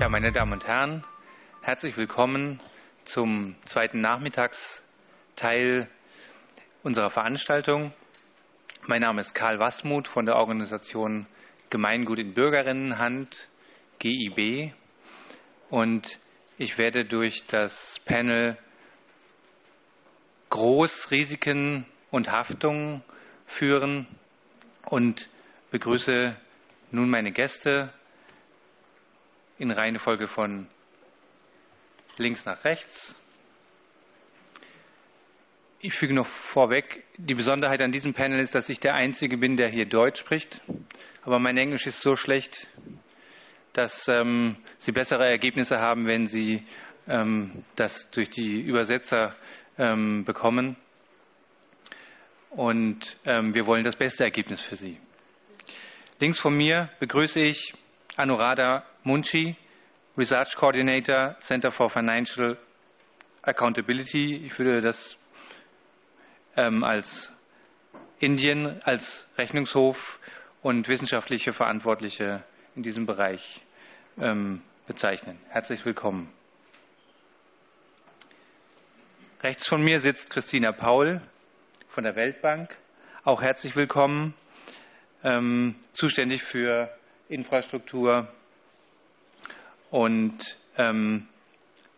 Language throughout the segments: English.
Ja, meine Damen und Herren, herzlich willkommen zum zweiten Nachmittagsteil unserer Veranstaltung. Mein Name ist Waßmuth von der Organisation Gemeingut in BürgerInnenhand, GIB, und ich werde durch das Panel Risiken und Haftung führen und begrüße nun meine Gäste in Reihenfolge von links nach rechts. Ich füge noch vorweg, die Besonderheit an diesem Panel ist, dass ich der Einzige bin, der hier Deutsch spricht. Aber mein Englisch ist so schlecht, dass Sie bessere Ergebnisse haben, wenn Sie das durch die Übersetzer bekommen. Und wir wollen das beste Ergebnis für Sie. Links von mir begrüße ich Anuradha Munshi, Research Coordinator, Center for Financial Accountability. Ich würde das als Indien, als Rechnungshof und wissenschaftliche Verantwortliche in diesem Bereich bezeichnen. Herzlich willkommen. Rechts von mir sitzt Christina Paul von der Weltbank. Auch herzlich willkommen. Zuständig für Infrastruktur und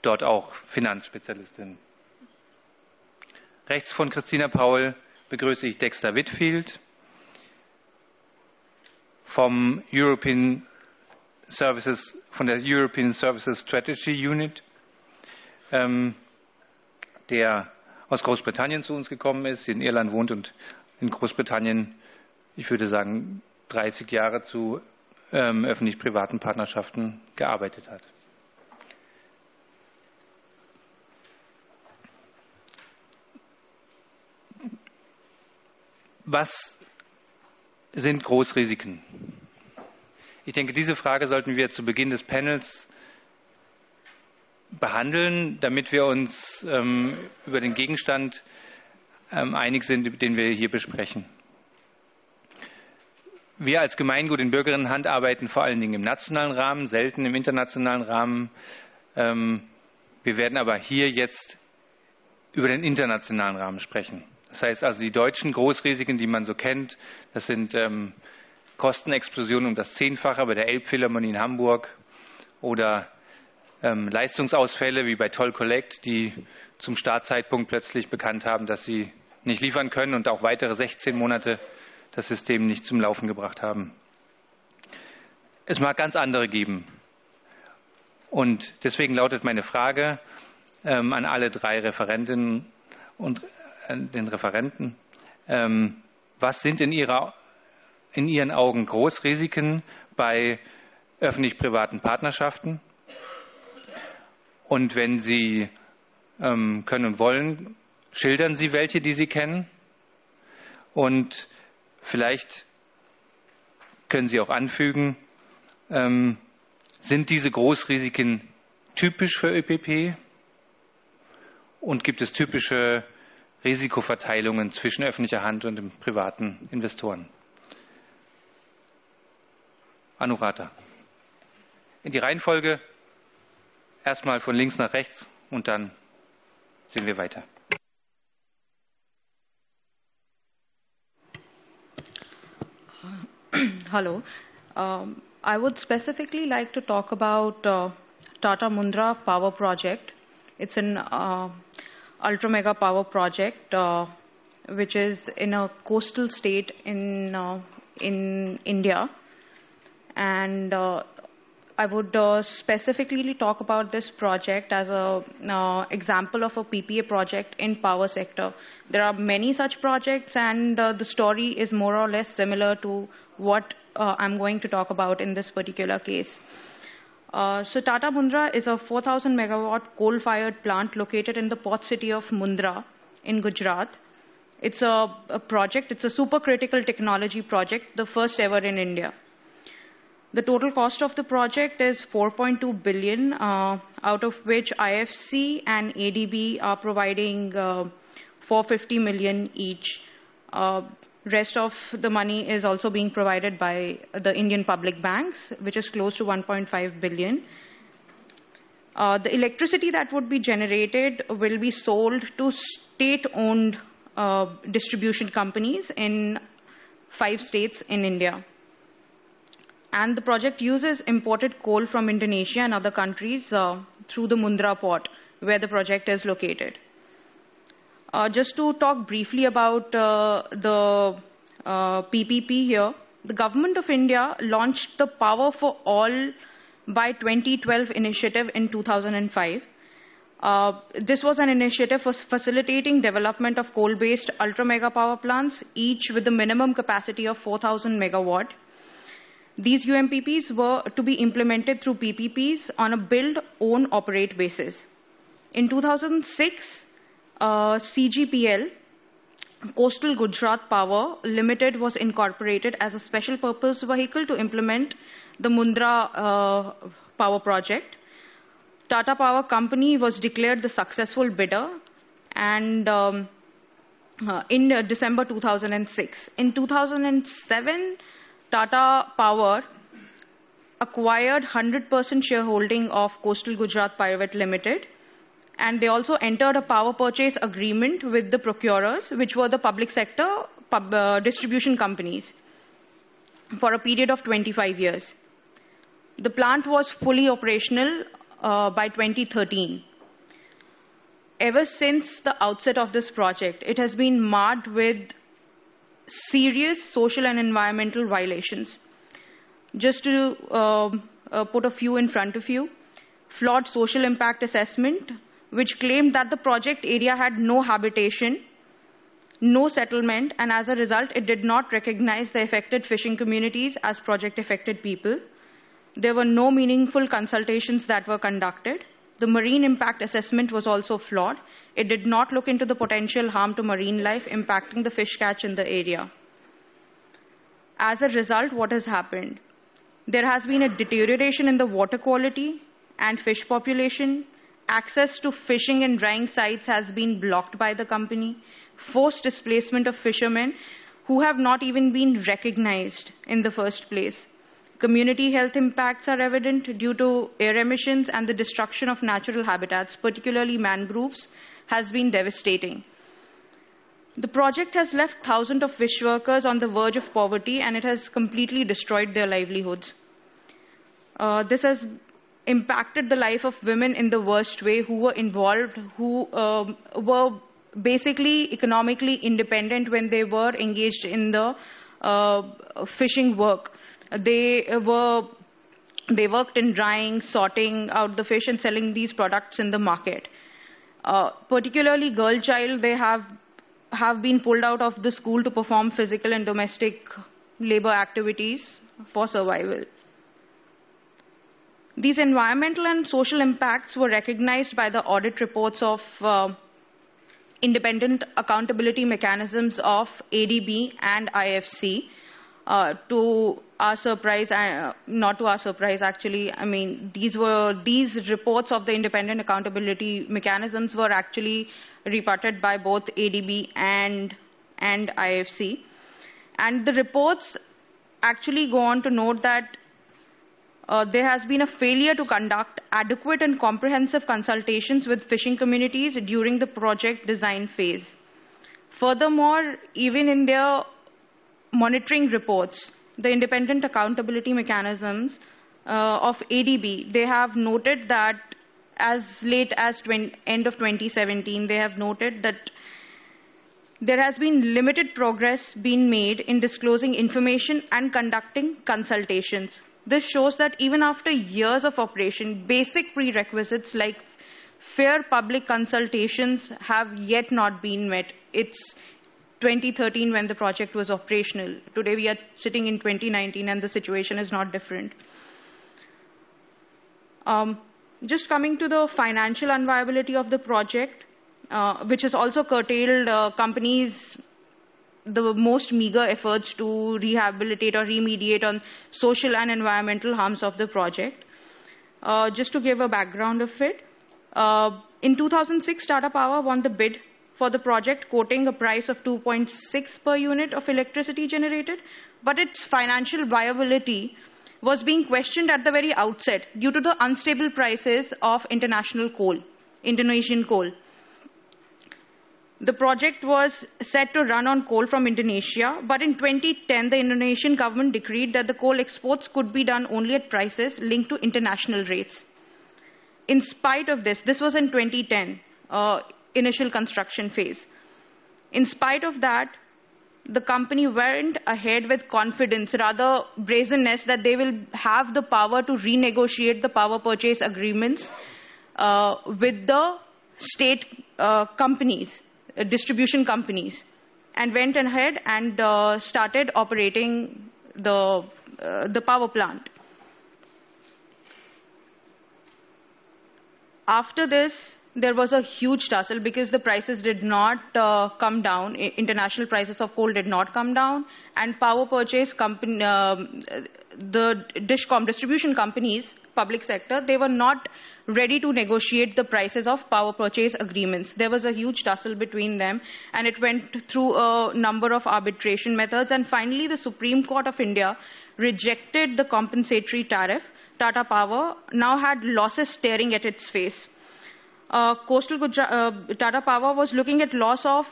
dort auch Finanzspezialistin. Rechts von Christina Paul begrüße ich Dexter Whitfield von der European Services Strategy Unit, der aus Großbritannien zu uns gekommen ist, in Irland wohnt und in Großbritannien, ich würde sagen, 30 Jahre zu öffentlich-privaten Partnerschaften gearbeitet hat. Was sind Großrisiken? Ich denke, diese Frage sollten wir zu Beginn des Panels behandeln, damit wir uns über den Gegenstand einig sind, den wir hier besprechen. Wir als Gemeingut in BürgerInnenhand arbeiten vor allen Dingen im nationalen Rahmen, selten im internationalen Rahmen. Wir werden aber hier jetzt über den internationalen Rahmen sprechen. Das heißt also, die deutschen Großrisiken, die man so kennt, das sind Kostenexplosionen um das 10-fache bei der Elbphilharmonie in Hamburg oder Leistungsausfälle wie bei Toll Collect, die zum Startzeitpunkt plötzlich bekannt haben, dass sie nicht liefern können und auch weitere 16 Monate das System nicht zum Laufen gebracht haben. Es mag ganz andere geben. Und deswegen lautet meine Frage an alle drei Referentinnen und den Referenten: Was sind in Ihren Augen Großrisiken bei öffentlich-privaten Partnerschaften? Und wenn Sie können und wollen, schildern Sie welche, die Sie kennen. Und vielleicht können Sie auch anfügen, sind diese Großrisiken typisch für ÖPP? Und gibt es typische Risikoverteilungen zwischen öffentlicher Hand und den privaten Investoren? Anuradha. In die Reihenfolge erstmal von links nach rechts und dann sehen wir weiter. Hello. I would specifically like to talk about Tata Mundra power project. It's an ultra mega power project which is in a coastal state in India, and I would specifically talk about this project as a example of a PPA project in power sector. There are many such projects, and the story is more or less similar to what I'm going to talk about in this particular case. So Tata Mundra is a 4,000 megawatt coal-fired plant located in the port city of Mundra in Gujarat. It's a project, it's a supercritical technology project, the first ever in India. The total cost of the project is 4.2 billion, out of which IFC and ADB are providing 450 million each. Rest of the money is also being provided by the Indian public banks, which is close to 1.5 billion. The electricity that would be generated will be sold to state-owned distribution companies in 5 states in India. And the project uses imported coal from Indonesia and other countries through the Mundra port, where the project is located. Just to talk briefly about the PPP here, the Government of India launched the Power for All by 2012 initiative in 2005. This was an initiative for facilitating development of coal-based ultra-mega power plants, each with a minimum capacity of 4,000 megawatt. These UMPPs were to be implemented through PPPs on a build, own, operate basis. In 2006, CGPL, Coastal Gujarat Power Limited, was incorporated as a special purpose vehicle to implement the Mundra power project. Tata Power Company was declared the successful bidder, and in December 2006. In 2007, Tata Power acquired 100% shareholding of Coastal Gujarat Private Limited, and they also entered a power purchase agreement with the procurers, which were the public sector distribution companies, for a period of 25 years. The plant was fully operational by 2013. Ever since the outset of this project, it has been marred with serious social and environmental violations. Just to put a few in front of you: flawed social impact assessment, which claimed that the project area had no habitation, no settlement, and as a result, it did not recognize the affected fishing communities as project-affected people. There were no meaningful consultations that were conducted. The marine impact assessment was also flawed. It did not look into the potential harm to marine life impacting the fish catch in the area. As a result, what has happened? There has been a deterioration in the water quality and fish population. Access to fishing and drying sites has been blocked by the company. Forced displacement of fishermen who have not even been recognized in the first place. Community health impacts are evident due to air emissions, and the destruction of natural habitats, particularly mangroves, has been devastating. The project has left thousands of fish workers on the verge of poverty, and it has completely destroyed their livelihoods. This has impacted the life of women in the worst way who were involved, who were basically economically independent when they were engaged in the fishing work. They worked in drying, sorting out the fish, and selling these products in the market. Particularly girl child, they have been pulled out of the school to perform physical and domestic labor activities for survival. These environmental and social impacts were recognized by the audit reports of independent accountability mechanisms of ADB and IFC. To our surprise, not to our surprise actually, I mean, these reports of the independent accountability mechanisms were actually rebutted by both ADB and IFC. And the reports actually go on to note that there has been a failure to conduct adequate and comprehensive consultations with fishing communities during the project design phase. Furthermore, even in their monitoring reports, the independent accountability mechanisms of ADB, they have noted that as late as end of 2017, they have noted that there has been limited progress being made in disclosing information and conducting consultations. This shows that even after years of operation, basic prerequisites like fair public consultations have yet not been met. It's 2013 when the project was operational. Today we are sitting in 2019 and the situation is not different. Just coming to the financial unviability of the project, which has also curtailed companies' the most meager efforts to rehabilitate or remediate on social and environmental harms of the project. Just to give a background of it, in 2006, Tata Power won the bid for the project, quoting a price of 2.6 per unit of electricity generated, but its financial viability was being questioned at the very outset due to the unstable prices of international coal, Indonesian coal. The project was set to run on coal from Indonesia, but in 2010, the Indonesian government decreed that the coal exports could be done only at prices linked to international rates. In spite of this was in 2010, initial construction phase. In spite of that, the company went ahead with confidence, rather brazenness, that they will have the power to renegotiate the power purchase agreements with the state companies, distribution companies, and went ahead and started operating the power plant. After this, there was a huge tussle because the prices did not come down. International prices of coal did not come down, and power purchase company, the Discom distribution companies, public sector, they were not ready to negotiate the prices of power purchase agreements. There was a huge tussle between them, and it went through a number of arbitration methods. And finally, the Supreme Court of India rejected the compensatory tariff. Tata Power now had losses staring at its face. Tata Power was looking at loss of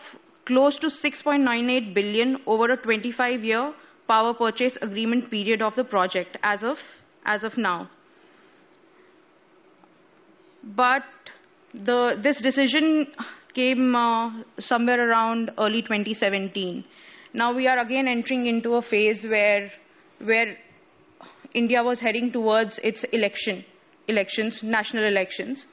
close to 6.98 billion over a 25-year power purchase agreement period of the project as of now. But this decision came somewhere around early 2017. Now we are again entering into a phase where India was heading towards its elections, national elections.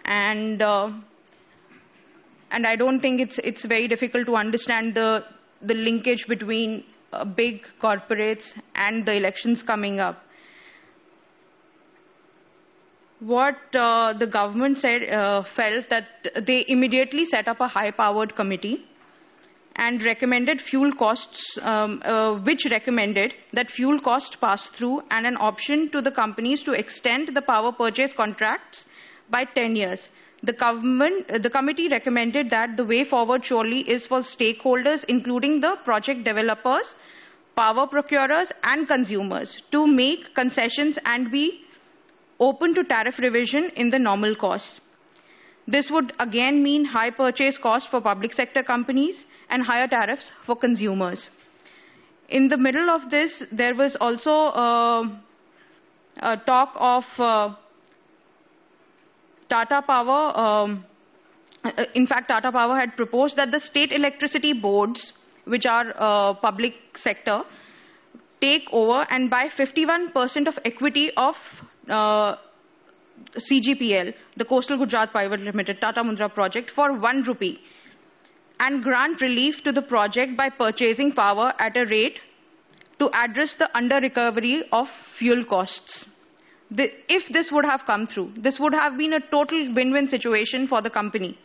And I don't think it's very difficult to understand the linkage between big corporates and the elections coming up. What the government said, felt that they immediately set up a high-powered committee and recommended fuel costs, which recommended that fuel cost pass-through and an option to the companies to extend the power purchase contracts by 10 years. The committee recommended that the way forward surely is for stakeholders, including the project developers, power procurers, and consumers, to make concessions and be open to tariff revision in the normal course. This would again mean high purchase costs for public sector companies and higher tariffs for consumers. In the middle of this, there was also a talk of Tata Power. In fact, Tata Power had proposed that the state electricity boards, which are public sector, take over and buy 51% of equity of CGPL, the Coastal Gujarat Private Limited, Tata Mundra project, for 1 rupee, and grant relief to the project by purchasing power at a rate to address the under-recovery of fuel costs. If this would have come through, this would have been a total win-win situation for the company.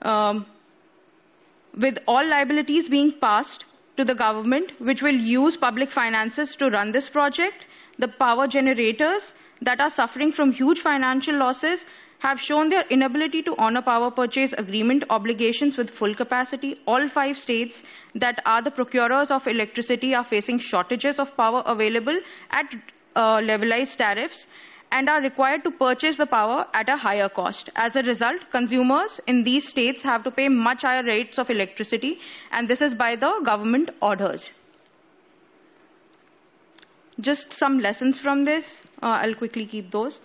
With all liabilities being passed to the government, which will use public finances to run this project, the power generators that are suffering from huge financial losses have shown their inability to honor power purchase agreement obligations with full capacity. All 5 states that are the procurers of electricity are facing shortages of power available at levelized tariffs and are required to purchase the power at a higher cost. As a result, consumers in these states have to pay much higher rates of electricity, and this is by the government orders. Just some lessons from this. I'll quickly keep those.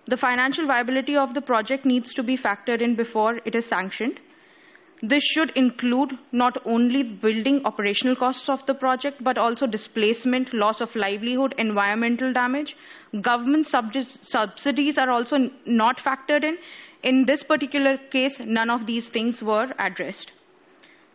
The financial viability of the project needs to be factored in before it is sanctioned. This should include not only building operational costs of the project, but also displacement, loss of livelihood, environmental damage. Government subsidies are also not factored in. In this particular case, none of these things were addressed.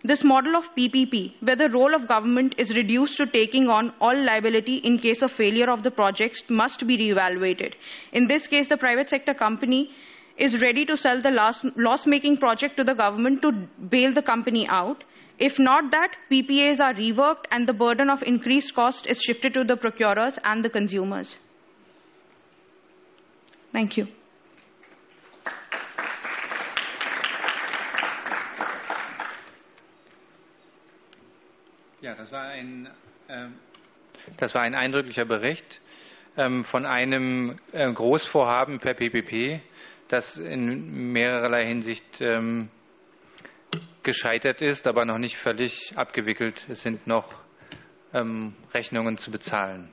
This model of PPP, where the role of government is reduced to taking on all liability in case of failure of the projects, must be reevaluated. In this case, the private sector company is ready to sell the loss-making project to the government to bail the company out. If not that, PPAs are reworked and the burden of increased cost is shifted to the procurers and the consumers. Thank you. Ja, das war ein Das war ein eindrücklicher Bericht von einem Großvorhaben per PPP, das in mehrerlei Hinsicht gescheitert ist, aber noch nicht völlig abgewickelt. Es sind noch Rechnungen zu bezahlen.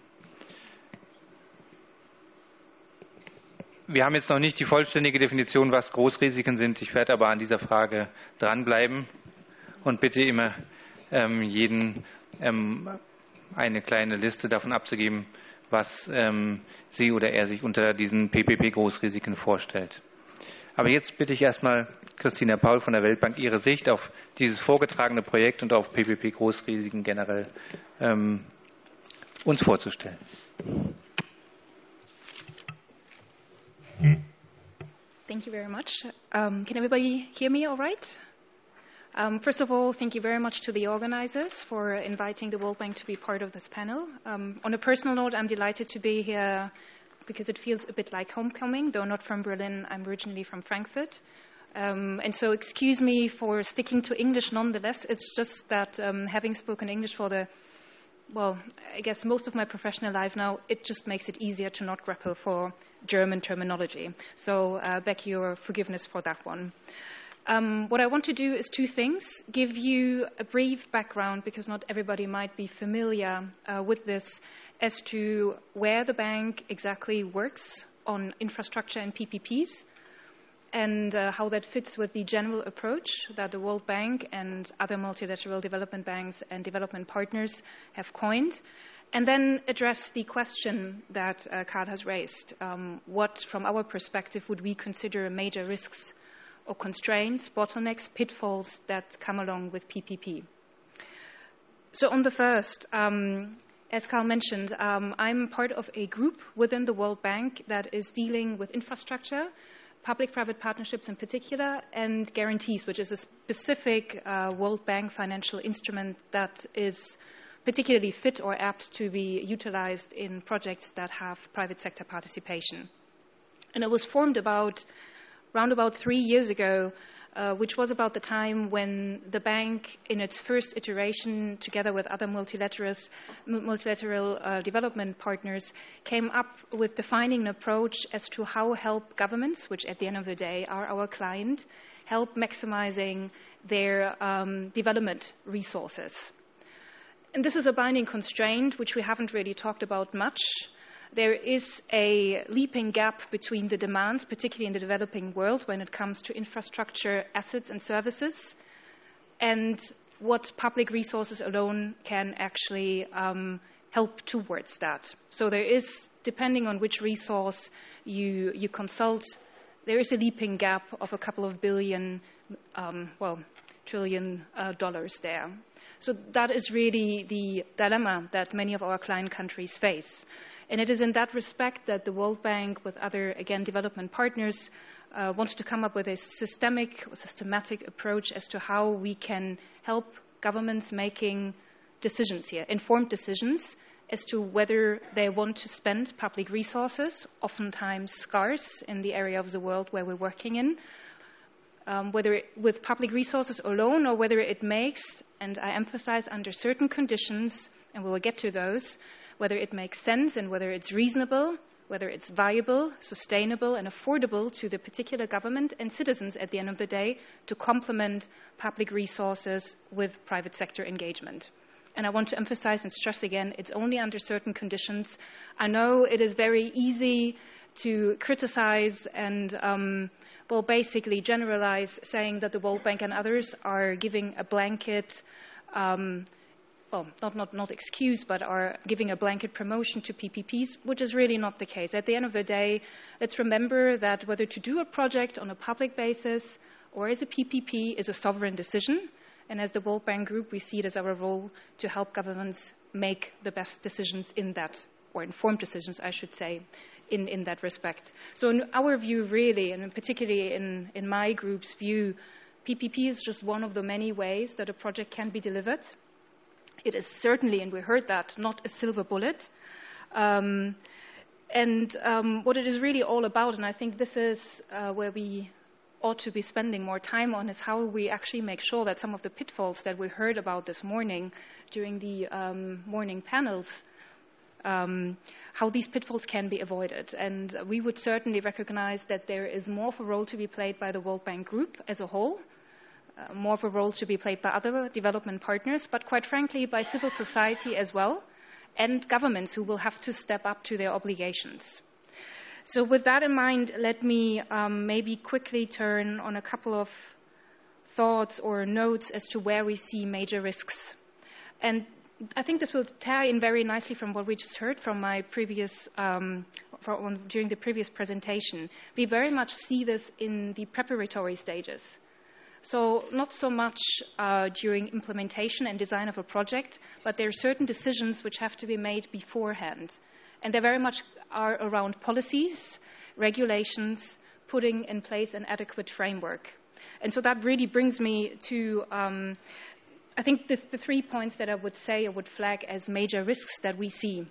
Wir haben jetzt noch nicht die vollständige Definition, was Großrisiken sind. Ich werde aber an dieser Frage dranbleiben und bitte immer jeden eine kleine Liste davon abzugeben, was sie oder er sich unter diesen PPP-Großrisiken vorstellt. Aber jetzt bitte ich erstmal Christina Paul von der Weltbank, ihre Sicht auf dieses vorgetragene Projekt und auf PPP-Großrisiken generell uns vorzustellen. Thank you very much. Can everybody hear me all right? First of all, thank you very much to the organizers for inviting the World Bank to be part of this panel. On a personal note, I'm delighted to be here because it feels a bit like homecoming, though not from Berlin. I'm originally from Frankfurt. And so excuse me for sticking to English nonetheless. It's just that having spoken English for I guess most of my professional life now, it just makes it easier to not grapple for German terminology. So beg your forgiveness for that one. What I want to do is two things. Give you a brief background, because not everybody might be familiar with this, as to where the bank exactly works on infrastructure and PPPs, and how that fits with the general approach that the World Bank and other multilateral development banks and development partners have coined, and then address the question that Karl has raised. What, from our perspective, would we consider major risks or constraints, bottlenecks, pitfalls that come along with PPP? So on the first, as Karl mentioned, I'm part of a group within the World Bank that is dealing with infrastructure, public-private partnerships in particular, and guarantees, which is a specific World Bank financial instrument that is particularly fit or apt to be utilized in projects that have private sector participation. And it was formed around about 3 years ago, which was about the time when the bank, in its first iteration, together with other multilateral development partners, came up with defining an approach as to how help governments, which at the end of the day are our client, help maximizing their development resources. And this is a binding constraint, which we haven't really talked about much. There is a leaping gap between the demands, particularly in the developing world, when it comes to infrastructure, assets, and services, and what public resources alone can actually help towards that. So there is, depending on which resource you consult, there is a leaping gap of a couple of billion, trillion dollars there. So that is really the dilemma that many of our client countries face. And it is in that respect that the World Bank, with other, again, development partners, wants to come up with a systematic approach as to how we can help governments making decisions here, informed decisions as to whether they want to spend public resources, oftentimes scarce in the area of the world where we're working in, whether with public resources alone or whether it makes, and I emphasize under certain conditions, and we'll get to those, whether it makes sense and whether it's reasonable, whether it's viable, sustainable, and affordable to the particular government and citizens at the end of the day to complement public resources with private sector engagement. And I want to emphasize and stress again, it's only under certain conditions. I know it is very easy to criticize and, basically generalize, saying that the World Bank and others are giving a blanket not excuse, but are giving a blanket promotion to PPPs, which is really not the case. At the end of the day, let's remember that whether to do a project on a public basis or as a PPP is a sovereign decision. And as the World Bank Group, we see it as our role to help governments make the best decisions in that, or informed decisions, I should say, in that respect. So in our view, really, and particularly in my group's view, PPP is just one of the many ways that a project can be delivered. It is certainly, and we heard that, not a silver bullet. What it is really all about, and I think this is where we ought to be spending more time on, is how we actually make sure that some of the pitfalls that we heard about this morning during the morning panels how these pitfalls can be avoided. And we would certainly recognize that there is more of a role to be played by the World Bank Group as a whole, more of a role to be played by other development partners, but quite frankly by civil society as well, and governments who will have to step up to their obligations. So with that in mind, let me maybe quickly turn on a couple of thoughts or notes as to where we see major risks. And I think this will tie in very nicely from what we just heard from my previous, during the previous presentation. We very much see this in the preparatory stages. So not so much during implementation and design of a project, but there are certain decisions which have to be made beforehand. And they very much are around policies, regulations, putting in place an adequate framework. And so that really brings me to, I think, the 3 points that I would say or would flag as major risks that we see.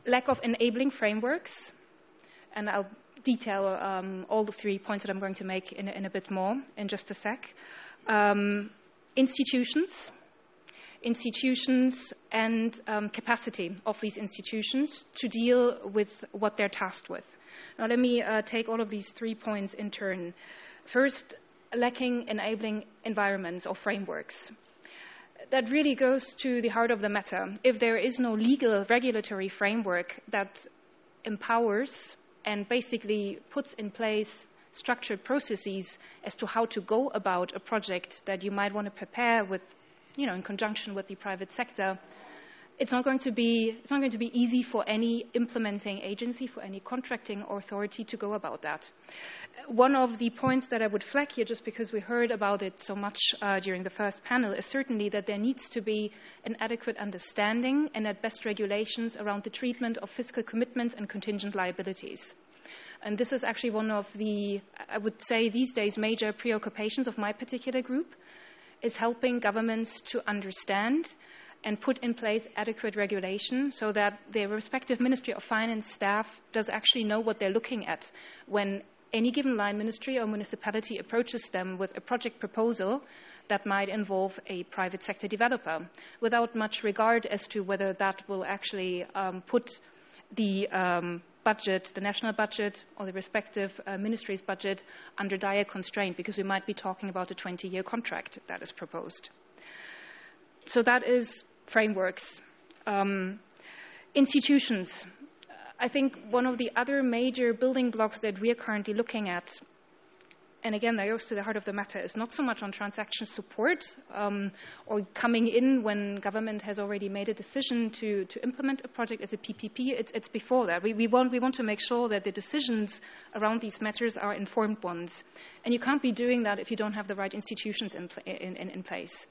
Lack of enabling frameworks, and I'll detail all the 3 points that I'm going to make in a bit more in just a sec. Institutions and capacity of these institutions to deal with what they're tasked with. Now let me take all of these 3 points in turn. First, lacking enabling environments or frameworks. That really goes to the heart of the matter. If there is no legal regulatory framework that empowers and basically puts in place structured processes as to how to go about a project that you might want to prepare with, in conjunction with the private sector, it's not going to be easy for any implementing agency, for any contracting authority to go about that. One of the points that I would flag here, just because we heard about it so much during the first panel, is certainly that there needs to be an adequate understanding and at best regulations around the treatment of fiscal commitments and contingent liabilities. And this is actually one of the, I would say these days, major preoccupations of my particular group, is helping governments to understand and put in place adequate regulation so that their respective Ministry of Finance staff does actually know what they're looking at when any given line ministry or municipality approaches them with a project proposal that might involve a private sector developer, without much regard as to whether that will actually put the budget, the national budget, or the respective ministry's budget under dire constraint, because we might be talking about a 20-year contract that is proposed. So that is frameworks. Institutions. I think one of the other major building blocks that we are currently looking at, and again, that goes to the heart of the matter, is not so much on transaction support or coming in when government has already made a decision to implement a project as a PPP. It's before that. We want to make sure that the decisions around these matters are informed ones. And you can't be doing that if you don't have the right institutions in place.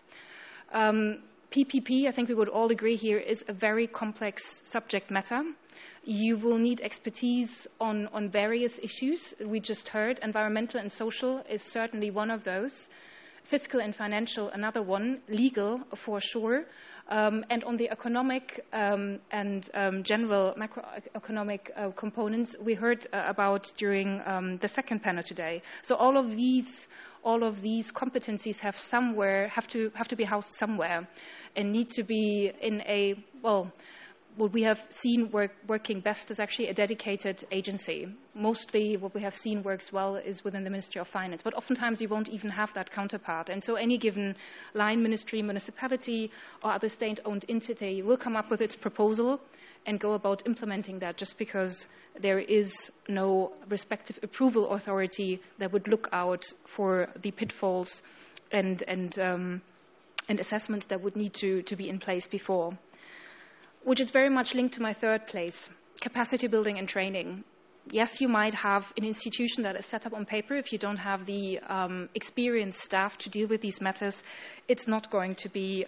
PPP, I think we would all agree here, is a very complex subject matter. You will need expertise on various issues. We just heard environmental and social is certainly one of those. Fiscal and financial, another one. Legal, for sure. And on the economic and general macroeconomic components, we heard about during the second panel today. So all of these competencies have to be housed somewhere, and need to be in a, well, what we have seen working best is actually a dedicated agency. Mostly what we have seen works well is within the Ministry of Finance, but oftentimes you won't even have that counterpart. And so any given line ministry, municipality, or other state-owned entity will come up with its proposal and go about implementing that, just because there is no respective approval authority that would look out for the pitfalls and assessments that would need to be in place before. Which is very much linked to my third place, capacity building and training. Yes, you might have an institution that is set up on paper. If you don't have the experienced staff to deal with these matters, it's not going to be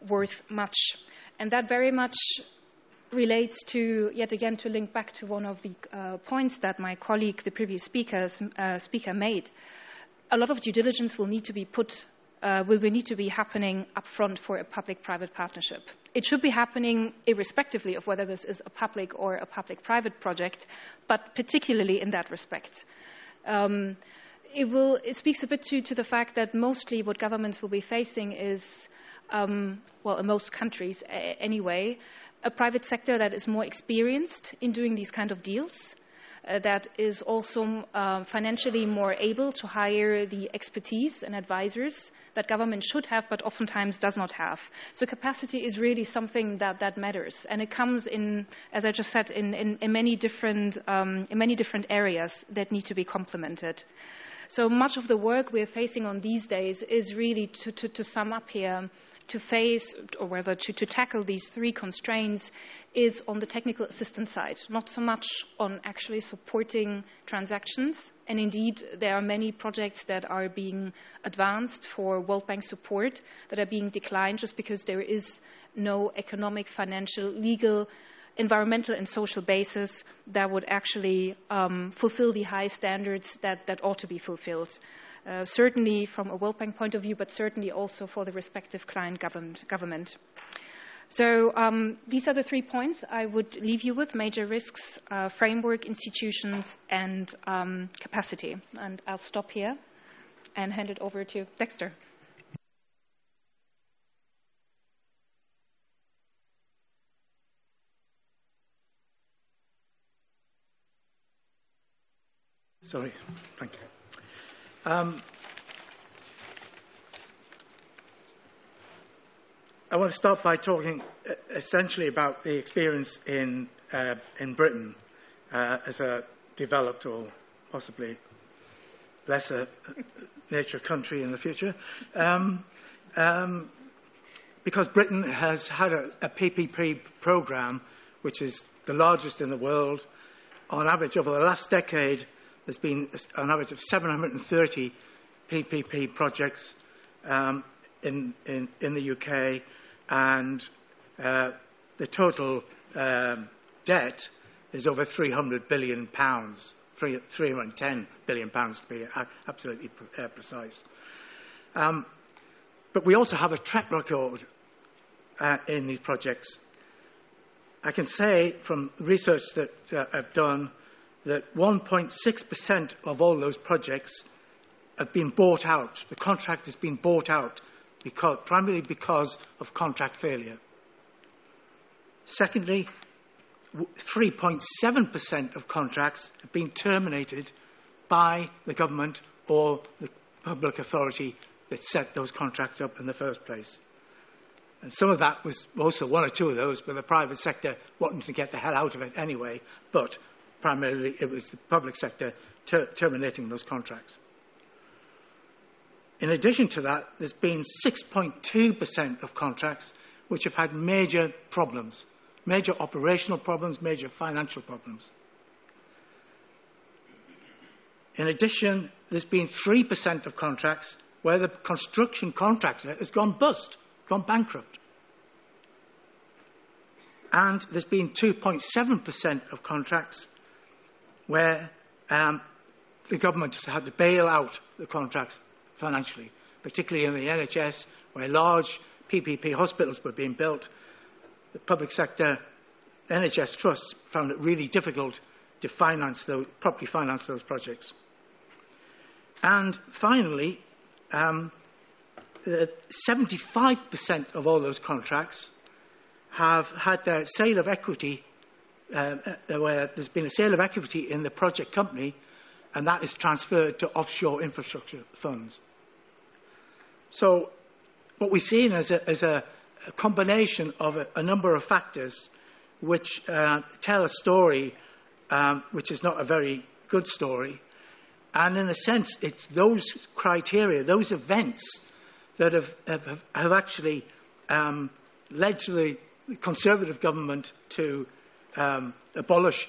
worth much. And that very much relates to, yet again, to link back to one of the points that my colleague, the previous speaker made. A lot of due diligence will need to be happening upfront for a public-private partnership. It should be happening irrespectively of whether this is a public or a public-private project, but particularly in that respect. It speaks a bit to the fact that mostly what governments will be facing is, in most countries anyway, a private sector that is more experienced in doing these kind of deals, that is also financially more able to hire the expertise and advisors that government should have, but oftentimes does not have. So capacity is really something that matters, and it comes in, as I just said, in many different areas that need to be complemented. So much of the work we're facing on these days is really to sum up here, to face, or rather to tackle these three constraints, is on the technical assistance side, not so much on actually supporting transactions. And indeed, there are many projects that are being advanced for World Bank support that are being declined just because there is no economic, financial, legal, environmental and social basis that would actually fulfill the high standards that ought to be fulfilled. Certainly from a World Bank point of view, but certainly also for the respective client government. So these are the 3 points I would leave you with: major risks, framework, institutions, and capacity. And I'll stop here and hand it over to Dexter. Sorry, thank you. I want to start by talking essentially about the experience in Britain as a developed or possibly lesser nature country in the future, because Britain has had a PPP program which is the largest in the world. On average, over the last decade, there's been an average of 730 PPP projects in the UK, and the total debt is over £300 billion, 310 billion pounds to be absolutely precise. But we also have a track record in these projects. I can say from research that I've done that 1.6% of all those projects have been bought out. The contract has been bought out primarily because of contract failure. Secondly, 3.7% of contracts have been terminated by the government or the public authority that set those contracts up in the first place. And some of that was also, one or two of those, with the private sector wanting to get the hell out of it anyway, but primarily it was the public sector terminating those contracts. In addition to that, there's been 6.2% of contracts which have had major problems, major operational problems, major financial problems. In addition, there's been 3% of contracts where the construction contractor has gone bust, gone bankrupt. And there's been 2.7% of contracts where the government has had to bail out the contracts financially, particularly in the NHS, where large PPP hospitals were being built. The public sector NHS trusts found it really difficult to properly finance those projects. And finally, 75% of all those contracts have had their sale of equity, where there's been a sale of equity in the project company, and that is transferred to offshore infrastructure funds. So what we've seen is a combination of a number of factors which tell a story which is not a very good story. And in a sense, it's those criteria, those events that have actually led to the Conservative government to abolish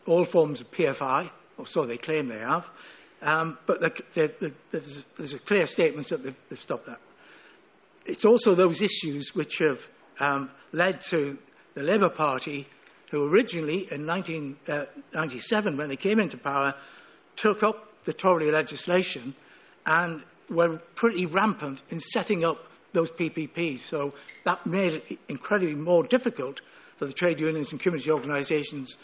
all forms of PFI, or so they claim they have. But there's a clear statement that they've stopped that. It's also those issues which have led to the Labour Party, who originally in 1997, when they came into power, took up the Tory legislation and were pretty rampant in setting up those PPPs. So that made it incredibly more difficult for the trade unions and community organisations,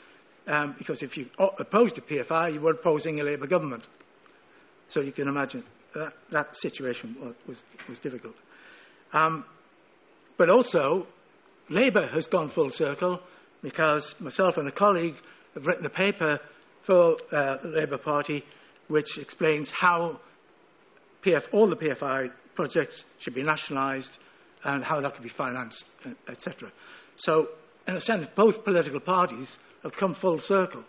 because if you opposed the PFI, you were opposing a Labour government. So you can imagine that situation was difficult. But also, Labour has gone full circle because myself and a colleague have written a paper for the Labour Party which explains how all the PFI projects should be nationalised and how that could be financed, etc. So, in a sense, both political parties have come full circle.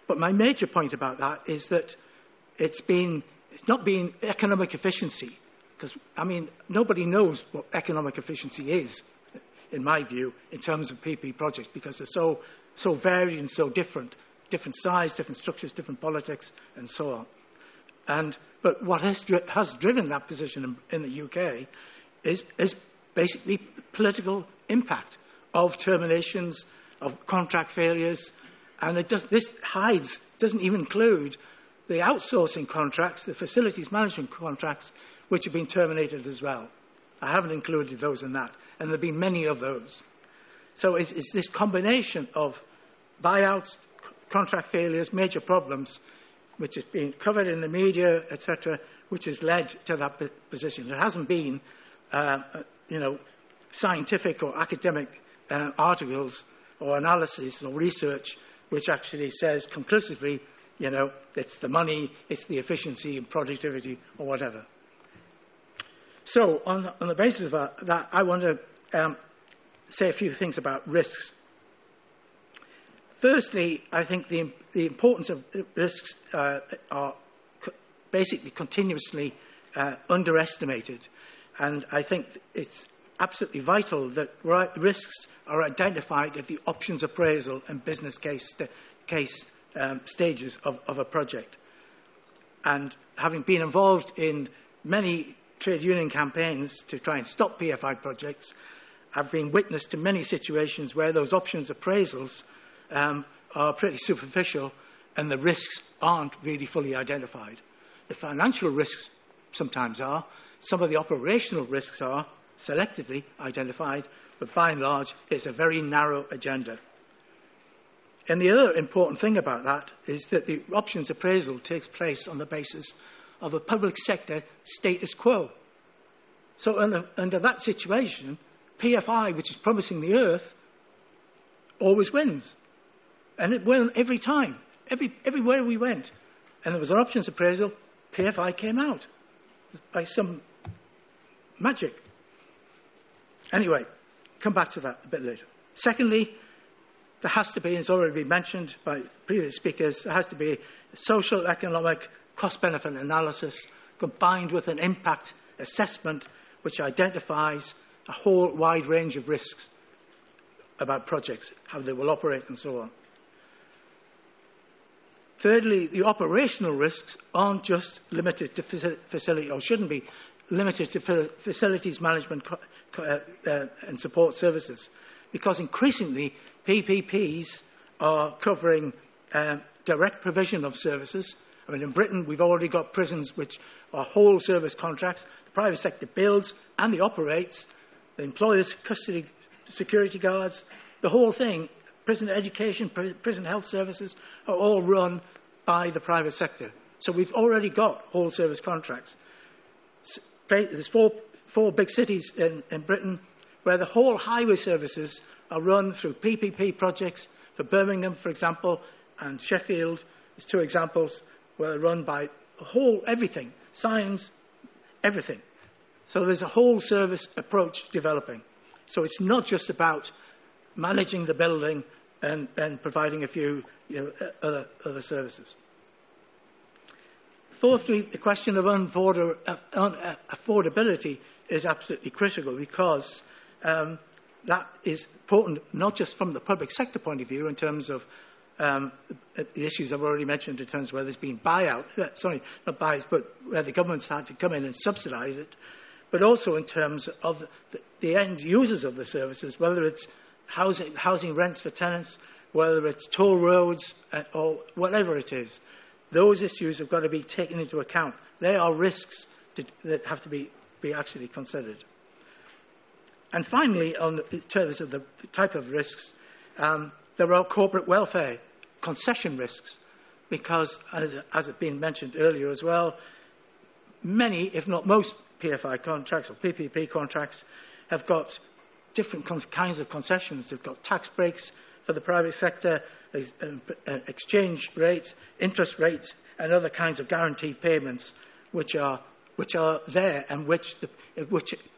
But my major point about that is that it's not been economic efficiency, because, I mean, nobody knows what economic efficiency is, in my view, in terms of PP projects, because they're so varied and so different size, different structures, different politics, and so on. But what has driven that position in the UK is basically political impact of terminations, of contract failures, and this doesn't even include the outsourcing contracts, the facilities management contracts, which have been terminated as well. I haven't included those in that, and there have been many of those. So it's this combination of buyouts, contract failures, major problems, which has been covered in the media, etc., which has led to that position. It hasn't been, scientific or academic articles or analysis or research which actually says conclusively, it's the money, it's the efficiency and productivity or whatever. So on the basis of that, I want to say a few things about risks. Firstly, I think the importance of risks are basically continuously underestimated. And I think it's absolutely vital that risks are identified at the options appraisal and business case stages of a project. And having been involved in many trade union campaigns to try and stop PFI projects, I've been witness to many situations where those options appraisals are pretty superficial and the risks aren't really fully identified. The financial risks sometimes are, some of the operational risks are selectively identified, but by and large it's a very narrow agenda. And the other important thing about that is that the options appraisal takes place on the basis of a public sector status quo. So under that situation, PFI, which is promising the earth, always wins. And it won every time, everywhere we went. And there was an options appraisal, PFI came out by some magic. Anyway, come back to that a bit later. Secondly, there has to be, as already been mentioned by previous speakers, there has to be a social, economic, cost-benefit analysis combined with an impact assessment which identifies a whole wide range of risks about projects, how they will operate and so on. Thirdly, the operational risks aren't just limited to facility, or shouldn't be limited to facilities management and support services, because increasingly PPPs are covering direct provision of services. I mean, in Britain, we've already got prisons which are whole service contracts. The private sector builds and it operates. The employers, custody, security guards, the whole thing, prison education, prison health services are all run by the private sector. So we've already got whole service contracts. There's four big cities in Britain where the whole highway services are run through PPP projects. For Birmingham, for example, and Sheffield, there's two examples where they're run by everything, science, everything. So there's a whole service approach developing. So it's not just about managing the building and providing a few other services. Fourthly, the question of affordability is absolutely critical, because that is important not just from the public sector point of view in terms of the issues I've already mentioned in terms of where there's been not buys, but where the government's had to come in and subsidise it, but also in terms of the end users of the services, whether it's housing rents for tenants, whether it's toll roads or whatever it is. Those issues have got to be taken into account. They are risks that have to be actually considered. And finally, in terms of the type of risks, there are corporate welfare concession risks, because, as has been mentioned earlier as well, many, if not most, PFI contracts or PPP contracts have got different kinds of concessions. They've got tax breaks for the private sector, exchange rates, interest rates, and other kinds of guaranteed payments, which are there, and which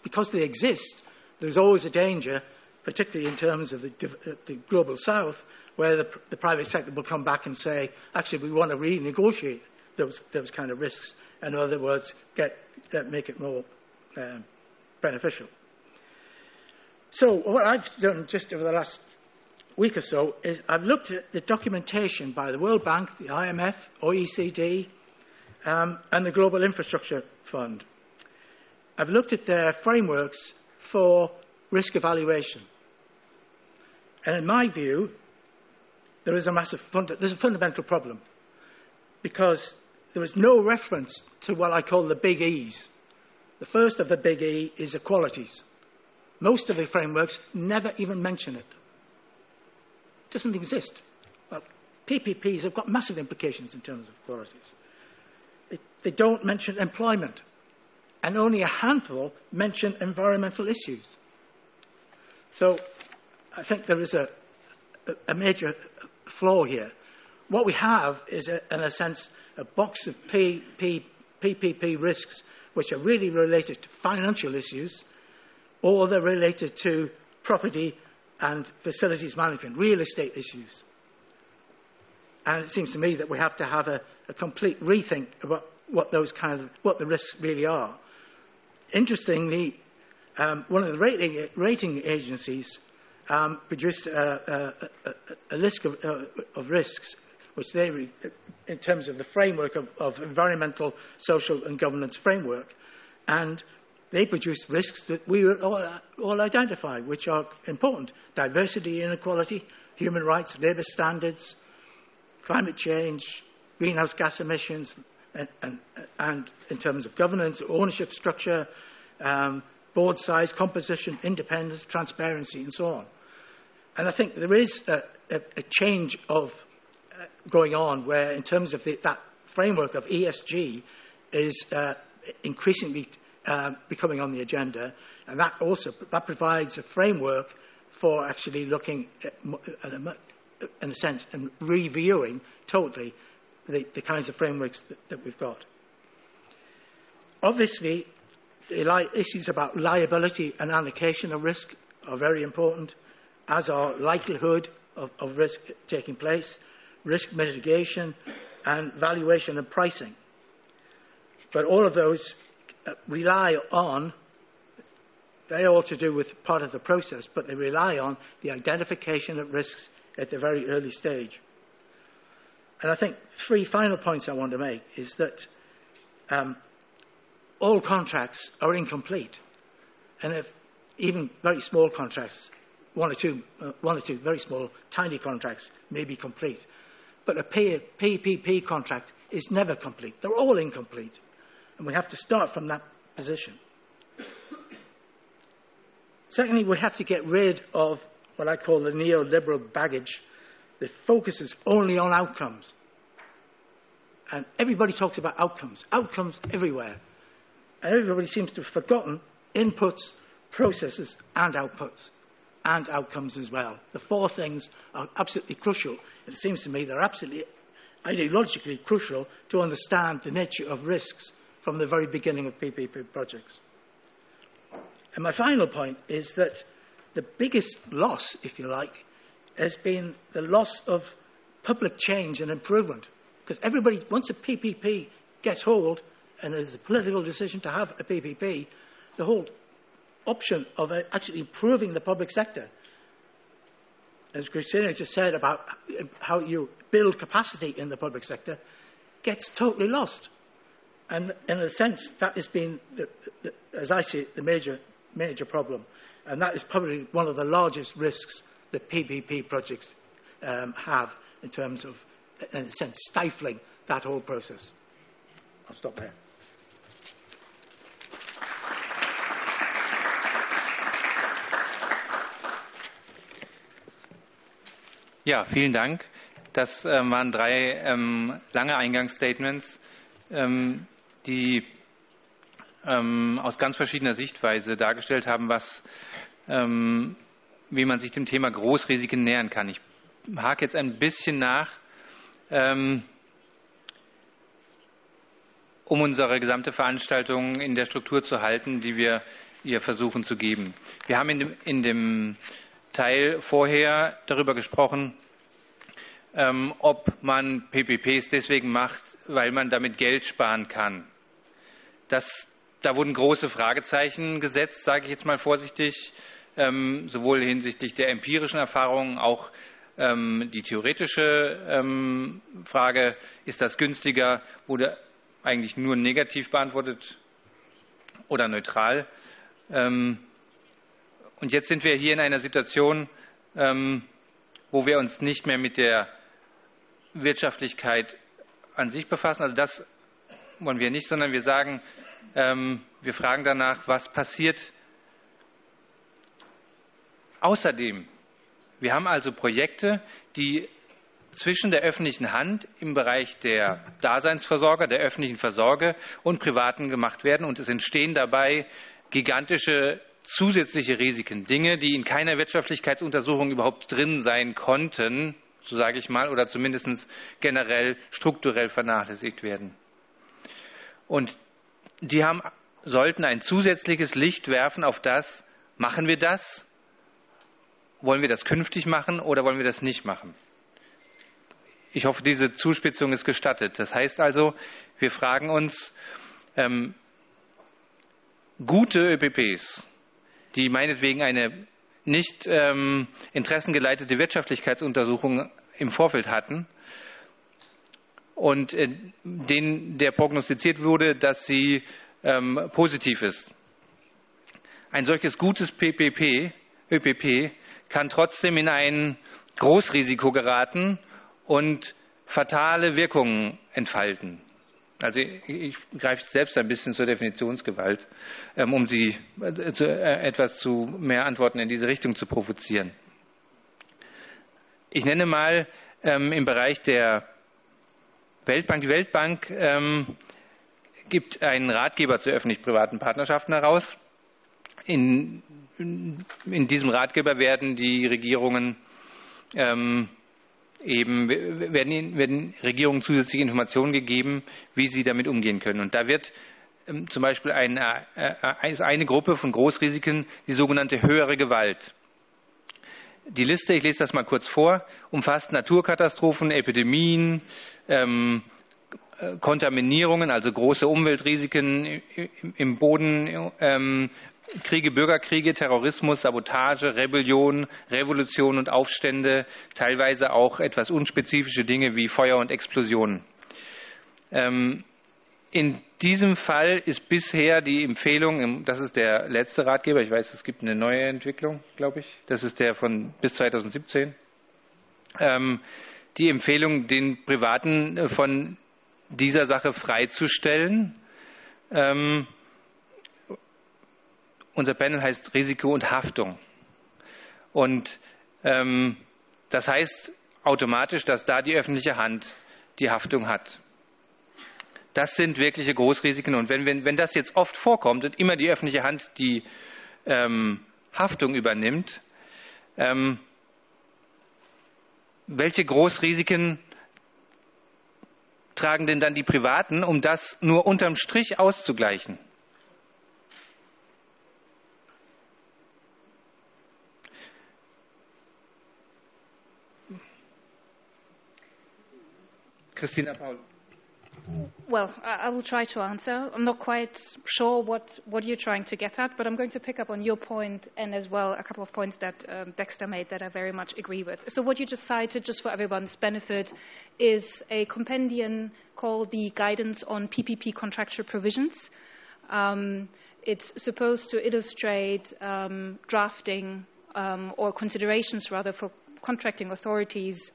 because they exist, there's always a danger, particularly in terms of the global south, where the private sector will come back and say, actually, we want to renegotiate those kind of risks. In other words, make it more beneficial. So what I've done just over the last week or so is I've looked at the documentation by the World Bank, the IMF, OECD, and the Global Infrastructure Fund. I've looked at their frameworks for risk evaluation. And in my view, there's a fundamental problem, because there is no reference to what I call the big E's. The first of the big E is equalities. Most of the frameworks never even mention it. It doesn't exist. Well, PPPs have got massive implications in terms of equalities. They don't mention employment, and only a handful mention environmental issues. So I think there is a major flaw here. What we have is, in a sense, a box of PPP risks which are really related to financial issues, or they're related to property and facilities management, real estate issues. And it seems to me that we have to have a complete rethink about what the risks really are. Interestingly, one of the rating agencies produced a list of risks, which in terms of the framework of environmental, social and governance framework, and they produced risks that we all identify, which are important: diversity, inequality, human rights, labour standards, climate change, greenhouse gas emissions, and in terms of governance, ownership structure, board size, composition, independence, transparency, and so on. And I think there is a change of going on where, in terms of that framework of ESG, is increasingly becoming on the agenda, and that provides a framework for actually looking at, in a sense, and reviewing totally the kinds of frameworks that we've got. Obviously, the issues about liability and allocation of risk are very important, as are likelihood of risk taking place, risk mitigation, and valuation and pricing. But all of those rely on, they're all to do with part of the process, but they rely on the identification of risks at the very early stage. And I think three final points I want to make is that all contracts are incomplete. And if even very small contracts, one or two very small, tiny contracts may be complete. But a PPP contract is never complete. They're all incomplete. And we have to start from that position. Secondly, we have to get rid of what I call the neoliberal baggage that focuses only on outcomes. And everybody talks about outcomes everywhere. And everybody seems to have forgotten inputs, processes, and outputs, and outcomes as well. The four things are absolutely crucial. It seems to me they're absolutely ideologically crucial to understand the nature of risks from the very beginning of PPP projects. And my final point is that the biggest loss, if you like, has been the loss of public change and improvement. Because everybody, once a PPP gets hold, and there's a political decision to have a PPP, the whole option of actually improving the public sector, as Christina just said about how you build capacity in the public sector, gets totally lost. And in a sense, that has been, as I see it, the major problem. And that is probably one of the largest risks that PPP projects have in terms of, in a sense, stifling that whole process. I'll stop there. Ja, vielen Dank. Das waren drei lange Eingangsstatements, die aus ganz verschiedener Sichtweise dargestellt haben, was wie man sich dem Thema Großrisiken nähern kann. Ich hake jetzt ein bisschen nach, um unsere gesamte Veranstaltung in der Struktur zu halten, die wir ihr versuchen zu geben. Wir haben in dem Teil vorher darüber gesprochen, ob man PPPs deswegen macht, weil man damit Geld sparen kann. Da wurden große Fragezeichen gesetzt, sage ich jetzt mal vorsichtig, sowohl hinsichtlich der empirischen Erfahrungen, auch die theoretische Frage, ist das günstiger, wurde eigentlich nur negativ beantwortet oder neutral. Und jetzt sind wir hier in einer Situation, wo wir uns nicht mehr mit der Wirtschaftlichkeit an sich befassen. Also das wollen wir nicht, sondern wir sagen, wir fragen danach, was passiert außerdem. Wir haben also Projekte, die zwischen der öffentlichen Hand im Bereich der Daseinsvorsorger, der öffentlichen Versorger und Privaten gemacht werden. Und es entstehen dabei gigantische zusätzliche Risiken, Dinge, die in keiner Wirtschaftlichkeitsuntersuchung überhaupt drin sein konnten, so sage ich mal, oder zumindest generell strukturell vernachlässigt werden. Und die sollten ein zusätzliches Licht werfen auf das, machen wir das, wollen wir das künftig machen oder wollen wir das nicht machen? Ich hoffe, diese Zuspitzung ist gestattet. Das heißt also, wir fragen uns, gute ÖPPs, die meinetwegen eine nicht interessengeleitete Wirtschaftlichkeitsuntersuchung im Vorfeld hatten und der prognostiziert wurde, dass sie positiv ist. Ein solches gutes ÖPP kann trotzdem in ein Großrisiko geraten und fatale Wirkungen entfalten. Also ich greife selbst ein bisschen zur Definitionsgewalt, um Sie etwas zu mehr Antworten in diese Richtung zu provozieren. Ich nenne mal im Bereich der Weltbank. Die Weltbank gibt einen Ratgeber zu öffentlich-privaten Partnerschaften heraus. In diesem Ratgeber werden die Regierungen werden Regierungen zusätzliche Informationen gegeben, wie sie damit umgehen können. Und da wird zum Beispiel eine Gruppe von Großrisiken, die sogenannte höhere Gewalt. Die Liste, ich lese das mal kurz vor, umfasst Naturkatastrophen, Epidemien, Kontaminierungen, also große Umweltrisiken im Boden, Kriege, Bürgerkriege, Terrorismus, Sabotage, Rebellion, Revolution und Aufstände, teilweise auch etwas unspezifische Dinge wie Feuer und Explosionen. In diesem Fall ist bisher die Empfehlung, das ist der letzte Ratgeber, ich weiß, es gibt eine neue Entwicklung, glaube ich, das ist der von bis 2017, die Empfehlung, den Privaten von dieser Sache freizustellen. Unser Panel heißt Risiko und Haftung. Und das heißt automatisch, dass da die öffentliche Hand die Haftung hat. Das sind wirkliche Großrisiken. Und wenn das jetzt oft vorkommt und immer die öffentliche Hand die Haftung übernimmt, welche Großrisiken tragen denn dann die Privaten, um das nur unterm Strich auszugleichen? Christina, Paul. Well, I will try to answer. I'm not quite sure what you're trying to get at, but I'm going to pick up on your point and as well a couple of points that Dexter made that I very much agree with. So what you just cited, just for everyone's benefit, is a compendium called the Guidance on PPP Contractual Provisions. It's supposed to illustrate drafting or considerations, rather, for contracting authorities.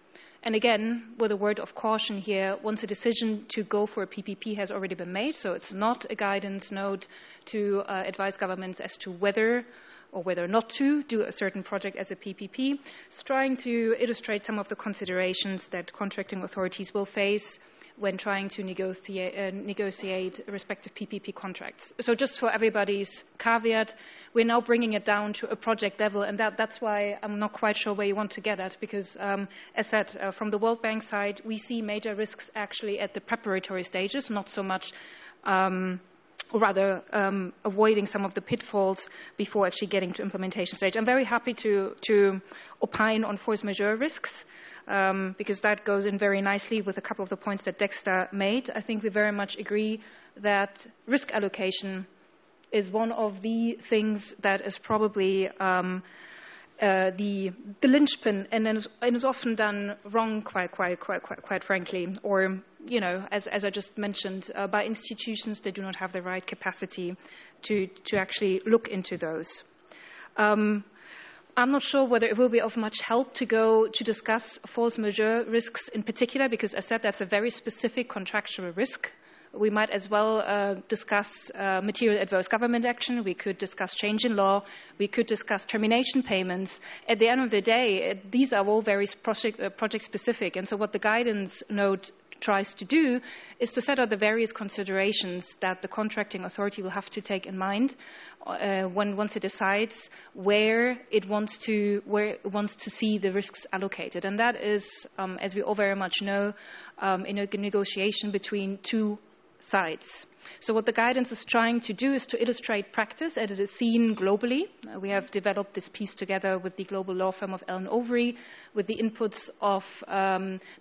And again, with a word of caution here, once a decision to go for a PPP has already been made, so it's not a guidance note to advise governments as to whether or whether not to do a certain project as a PPP. It's trying to illustrate some of the considerations that contracting authorities will face when trying to negotiate respective PPP contracts. So just for everybody's caveat, we're now bringing it down to a project level, and that's why I'm not quite sure where you want to get at, because as said, from the World Bank side, we see major risks actually at the preparatory stages, not so much avoiding some of the pitfalls before actually getting to implementation stage. I'm very happy to opine on force majeure risks, because that goes in very nicely with a couple of the points that Dexter made. I think we very much agree that risk allocation is one of the things that is probably the linchpin, and is often done wrong, quite frankly, or as I just mentioned, by institutions that do not have the right capacity to actually look into those. I'm not sure whether it will be of much help to discuss force majeure risks in particular, because as I said, that's a very specific contractual risk. We might as well discuss material adverse government action. We could discuss change in law. We could discuss termination payments. At the end of the day, these are all very project specific. And so what the guidance note tries to do is to set out the various considerations that the contracting authority will have to take in mind once it decides where it wants to see the risks allocated. And that is, as we all very much know, in a negotiation between two sides. So what the guidance is trying to do is to illustrate practice as it is seen globally. We have developed this piece together with the global law firm of Allen Overy, with the inputs of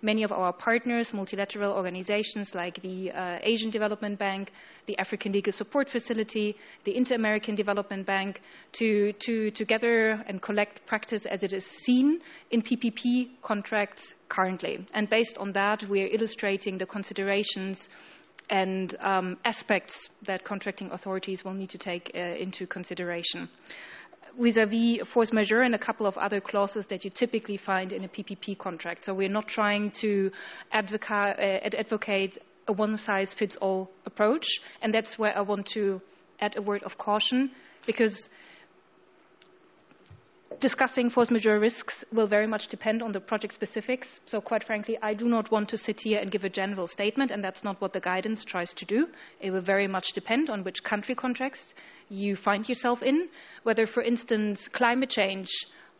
many of our partners, multilateral organizations like the Asian Development Bank, the African Legal Support Facility, the Inter-American Development Bank, to gather and collect practice as it is seen in PPP contracts currently. And based on that, we are illustrating the considerations and aspects that contracting authorities will need to take into consideration. Vis-à-vis force majeure and a couple of other clauses that you typically find in a PPP contract. So we're not trying to advocate a one-size-fits-all approach, and that's where I want to add a word of caution, because discussing force majeure risks will very much depend on the project specifics. So quite frankly, I do not want to sit here and give a general statement, and that's not what the guidance tries to do. It will very much depend on which country context you find yourself in, whether, for instance, climate change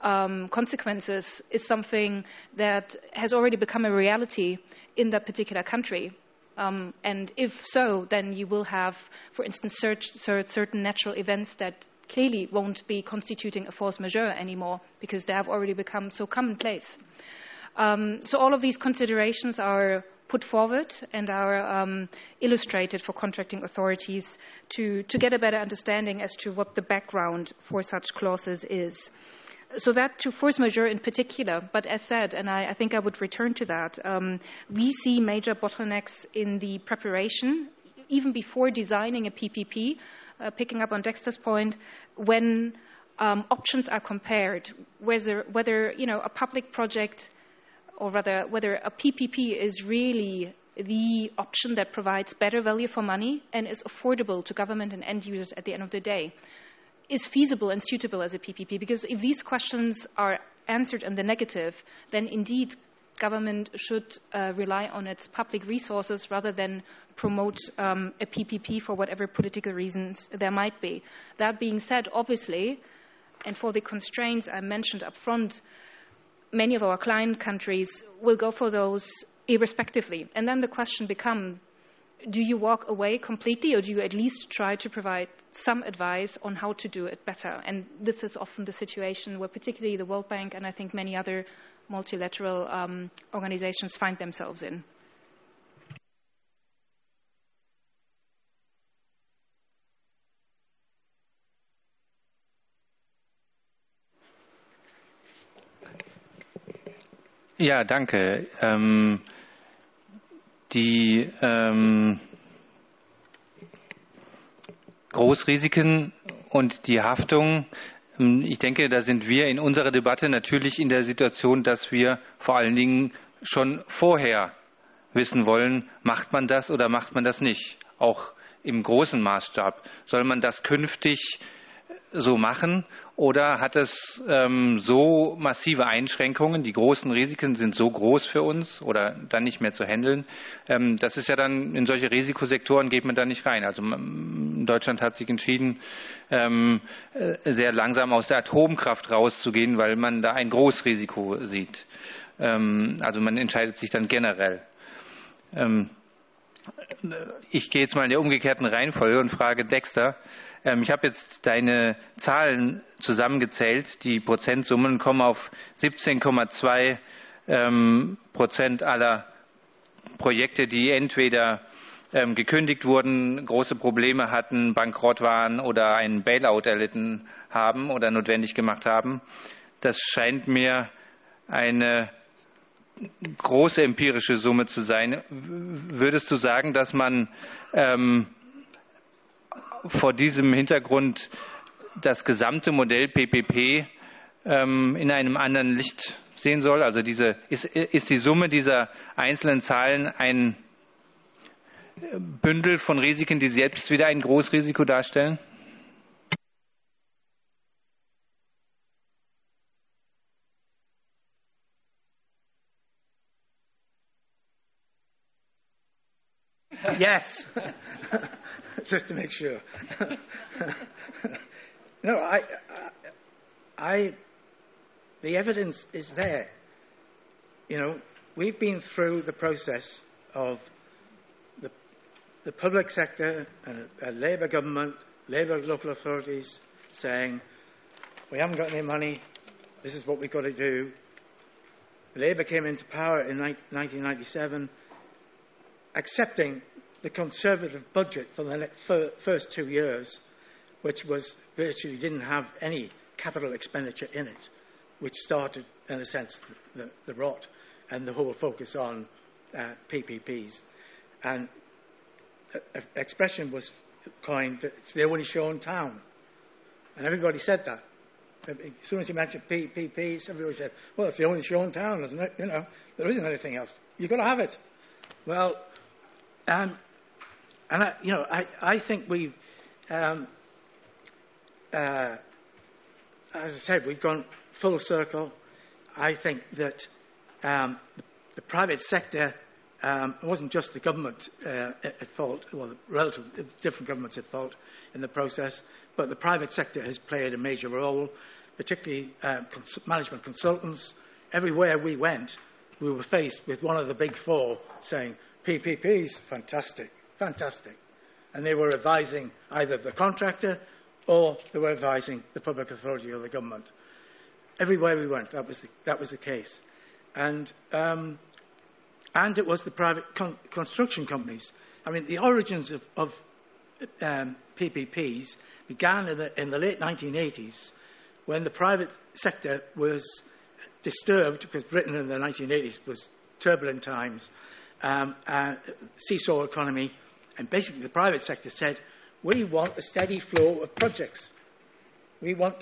consequences is something that has already become a reality in that particular country. And if so, then you will have, for instance, certain natural events that clearly won't be constituting a force majeure anymore because they have already become so commonplace. So all of these considerations are put forward and are illustrated for contracting authorities to get a better understanding as to what the background for such clauses is. So that to force majeure in particular, but as said, and I think I would return to that, we see major bottlenecks in the preparation, even before designing a PPP, picking up on Dexter's point, when options are compared, whether a public project, or rather whether a PPP is really the option that provides better value for money and is affordable to government and end users at the end of the day, is feasible and suitable as a PPP. Because if these questions are answered in the negative, then indeed government should rely on its public resources rather than promote a PPP for whatever political reasons there might be. That being said, obviously, and for the constraints I mentioned up front, many of our client countries will go for those irrespectively. And then the question becomes, do you walk away completely, or do you at least try to provide some advice on how to do it better? And this is often the situation where particularly the World Bank and I think many other multilateral organizations find themselves in. Ja, danke. Die Großrisiken und die Haftung, ich denke, da sind wir in unserer Debatte natürlich in der Situation, dass wir vor allen Dingen schon vorher wissen wollen, macht man das oder macht man das nicht? Auch im großen Maßstab. Soll man das künftig so machen? Oder hat es so massive Einschränkungen, die großen Risiken sind so groß für uns oder dann nicht mehr zu handeln? Das ist ja dann, in solche Risikosektoren geht man da nicht rein. Also Deutschland hat sich entschieden, sehr langsam aus der Atomkraft rauszugehen, weil man da ein Großrisiko sieht. Also man entscheidet sich dann generell. Ich gehe jetzt mal in der umgekehrten Reihenfolge und frage Dexter. Ich habe jetzt deine Zahlen zusammengezählt. Die Prozentsummen kommen auf 17,2% aller Projekte, die entweder gekündigt wurden, große Probleme hatten, bankrott waren oder einen Bailout erlitten haben oder notwendig gemacht haben. Das scheint mir eine große empirische Summe zu sein. Würdest du sagen, dass man vor diesem Hintergrund das gesamte Modell PPP in einem anderen Licht sehen soll? Also ist die Summe dieser einzelnen Zahlen ein Bündel von Risiken, die selbst wieder ein Großrisiko darstellen? Yes, just to make sure. No, the evidence is there. You know, we've been through the process of the public sector and a Labour government, Labour local authorities saying, we haven't got any money, this is what we've got to do. Labour came into power in 1997, accepting the Conservative budget for the first 2 years, which was virtually didn't have any capital expenditure in it, which started, in a sense, the rot and the whole focus on PPPs. And an expression was coined that it's the only show in town. And everybody said that. As soon as you mentioned PPPs, everybody said, well, it's the only show in town, isn't it? You know, there isn't anything else. You've got to have it. Well, I think we've, as I said, we've gone full circle. I think that the private sector, it wasn't just the government at fault, well, different governments at fault in the process, but the private sector has played a major role, particularly management consultants. Everywhere we went, we were faced with one of the big four saying, PPPs, fantastic, fantastic. And they were advising either the contractor or they were advising the public authority or the government. Everywhere we went, that was the case. And it was the private construction companies. I mean, the origins of PPPs began in the late 1980s when the private sector was disturbed, because Britain in the 1980s was turbulent times, seesaw economy, and basically the private sector said, we want a steady flow of projects. We want,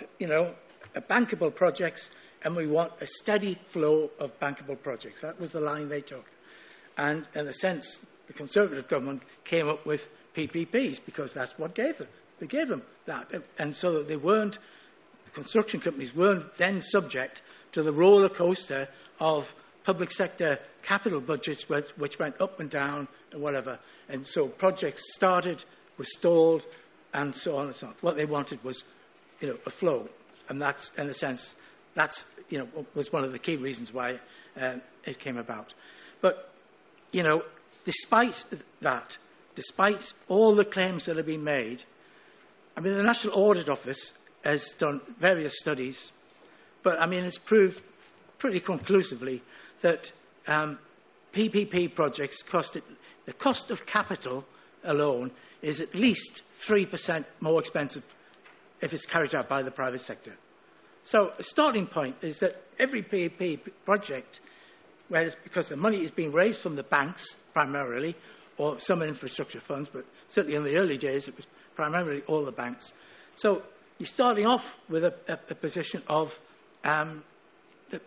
bankable projects, and we want a steady flow of bankable projects. That was the line they took. And in a sense, the Conservative government came up with PPPs because that's what gave them. They gave them that. And so that the construction companies weren't then subject to the roller coaster of public sector capital budgets which went up and down and whatever. And so projects started, were stalled, and so on and so on. What they wanted was, a flow. And that's, in a sense, was one of the key reasons why it came about. But, despite that, despite all the claims that have been made, I mean, the National Audit Office has done various studies, but, I mean, it's proved pretty conclusively that PPP projects the cost of capital alone is at least 3% more expensive if it's carried out by the private sector. So a starting point is that every PPP project, whereas because the money is being raised from the banks primarily, or some infrastructure funds, but certainly in the early days it was primarily all the banks. So you're starting off with a position of the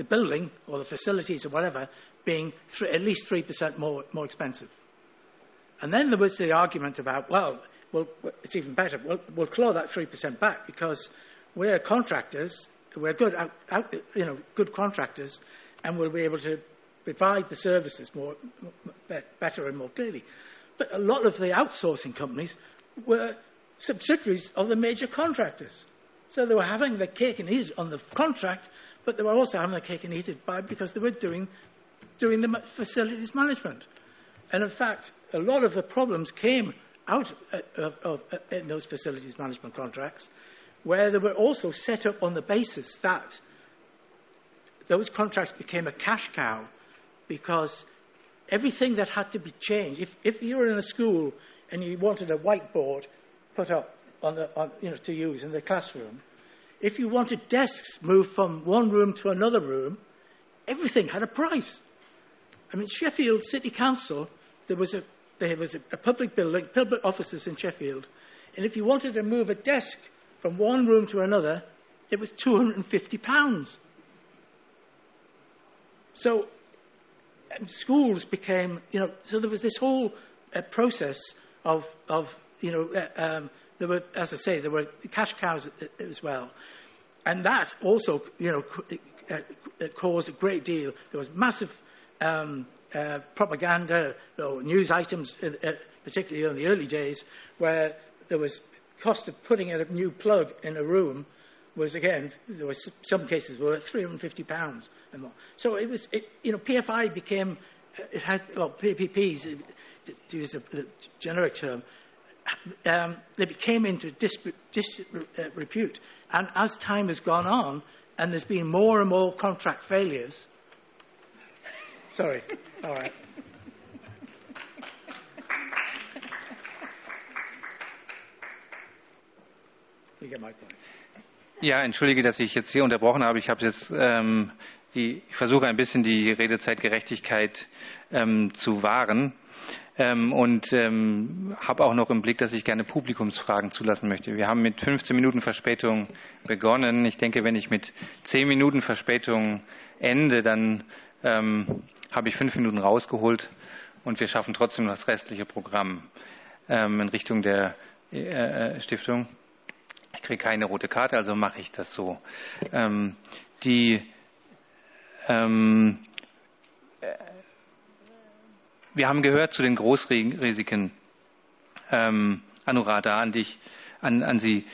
building or the facilities or whatever being at least 3% more expensive. And then there was the argument about, well, well, it's even better. We'll claw that 3% back because we're contractors. We're good, good contractors, and we'll be able to provide the services better and more clearly. But a lot of the outsourcing companies were subsidiaries of the major contractors. So they were having their cake and eat it on the contract, but they were also having their cake and eat it because they were doing the facilities management. And in fact, a lot of the problems came out in those facilities management contracts, where they were also set up on the basis that those contracts became a cash cow because everything that had to be changed, if you were in a school and you wanted a whiteboard put up to use in the classroom, if you wanted desks moved from one room to another room, everything had a price. I mean, Sheffield City Council, there was a public building, public offices in Sheffield, and if you wanted to move a desk from one room to another, it was £250. So schools became, so there was this whole process of there were, as I say, there were cash cows as well. And that also, it caused a great deal. There was massive propaganda, news items, particularly in the early days, where there was cost of putting in a new plug in a room was, again, there were some cases were £350 and more. So it was, PFI became, it had, PPPs, to use a generic term, they became into disrepute. And as time has gone on, and there's been more and more contract failures. Sorry, all right. You get my point. Ja, entschuldige, dass ich jetzt hier unterbrochen habe. Ich habe jetzt ich versuche ein bisschen die Redezeitgerechtigkeit zu wahren und habe auch noch im Blick, dass ich gerne Publikumsfragen zulassen möchte. Wir haben mit 15 Minuten Verspätung begonnen. Ich denke, wenn ich mit 10 Minuten Verspätung ende, dann habe ich 5 Minuten rausgeholt und wir schaffen trotzdem das restliche Programm in Richtung der Stiftung. Ich kriege keine rote Karte, also mache ich das so. Wir haben gehört zu den Großrisiken, Anuradha, an Sie,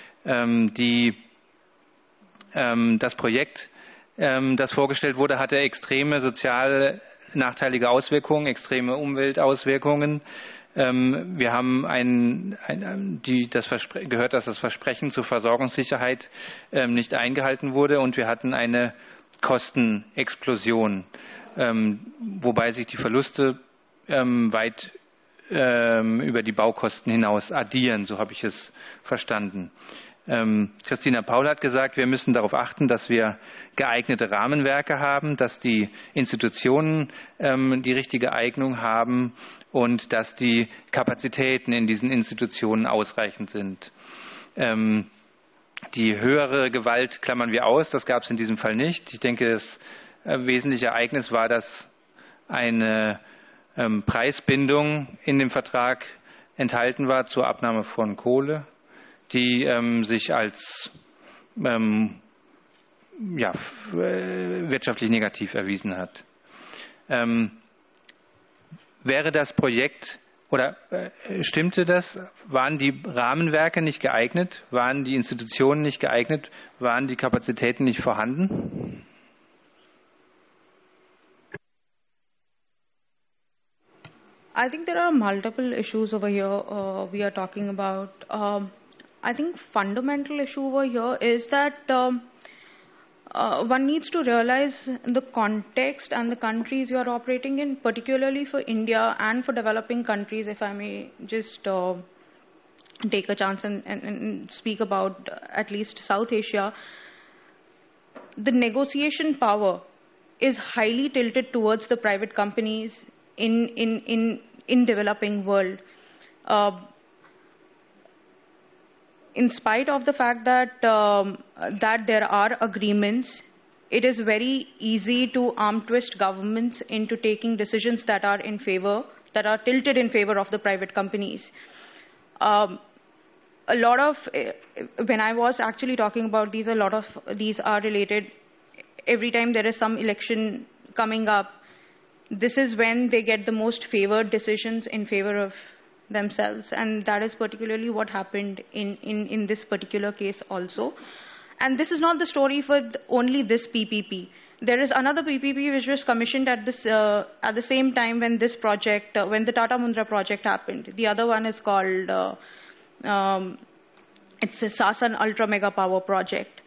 das Projekt, das vorgestellt wurde, hatte extreme sozial nachteilige Auswirkungen, extreme Umweltauswirkungen. Wir haben gehört, dass das Versprechen zur Versorgungssicherheit nicht eingehalten wurde und wir hatten eine Kostenexplosion, wobei sich die Verluste weit über die Baukosten hinaus addieren, so habe ich es verstanden. Christina Paul hat gesagt, wir müssen darauf achten, dass wir geeignete Rahmenwerke haben, dass die Institutionen die richtige Eignung haben und dass die Kapazitäten in diesen Institutionen ausreichend sind. Die höhere Gewalt klammern wir aus, das gab es in diesem Fall nicht. Ich denke, das wesentliche Ereignis war, dass eine Preisbindung in dem Vertrag enthalten war zur Abnahme von Kohle, die sich als wirtschaftlich negativ erwiesen hat. Wäre das Projekt oder stimmte das? Waren die Rahmenwerke nicht geeignet? Waren die Institutionen nicht geeignet? Waren die Kapazitäten nicht vorhanden? I think there are multiple issues over here we are talking about. I think fundamental issue over here is that one needs to realize the context and the countries you are operating in, particularly for India and for developing countries, if I may just take a chance and speak about at least South Asia. The negotiation power is highly tilted towards the private companies in developing world. In spite of the fact that that there are agreements, it is very easy to arm twist governments into taking decisions that are tilted in favor of the private companies. a lot of, when I was actually talking about these, a lot of these are related. Every time there is some election coming up, this is when they get the most favored decisions in favor of themselves. And that is particularly what happened in this particular case also. And this is not the story for only this PPP. There is another PPP which was commissioned at the same time when this project, when the Tata Mundra project happened. The other one is called, it's a Sasan Ultra Mega Power Project,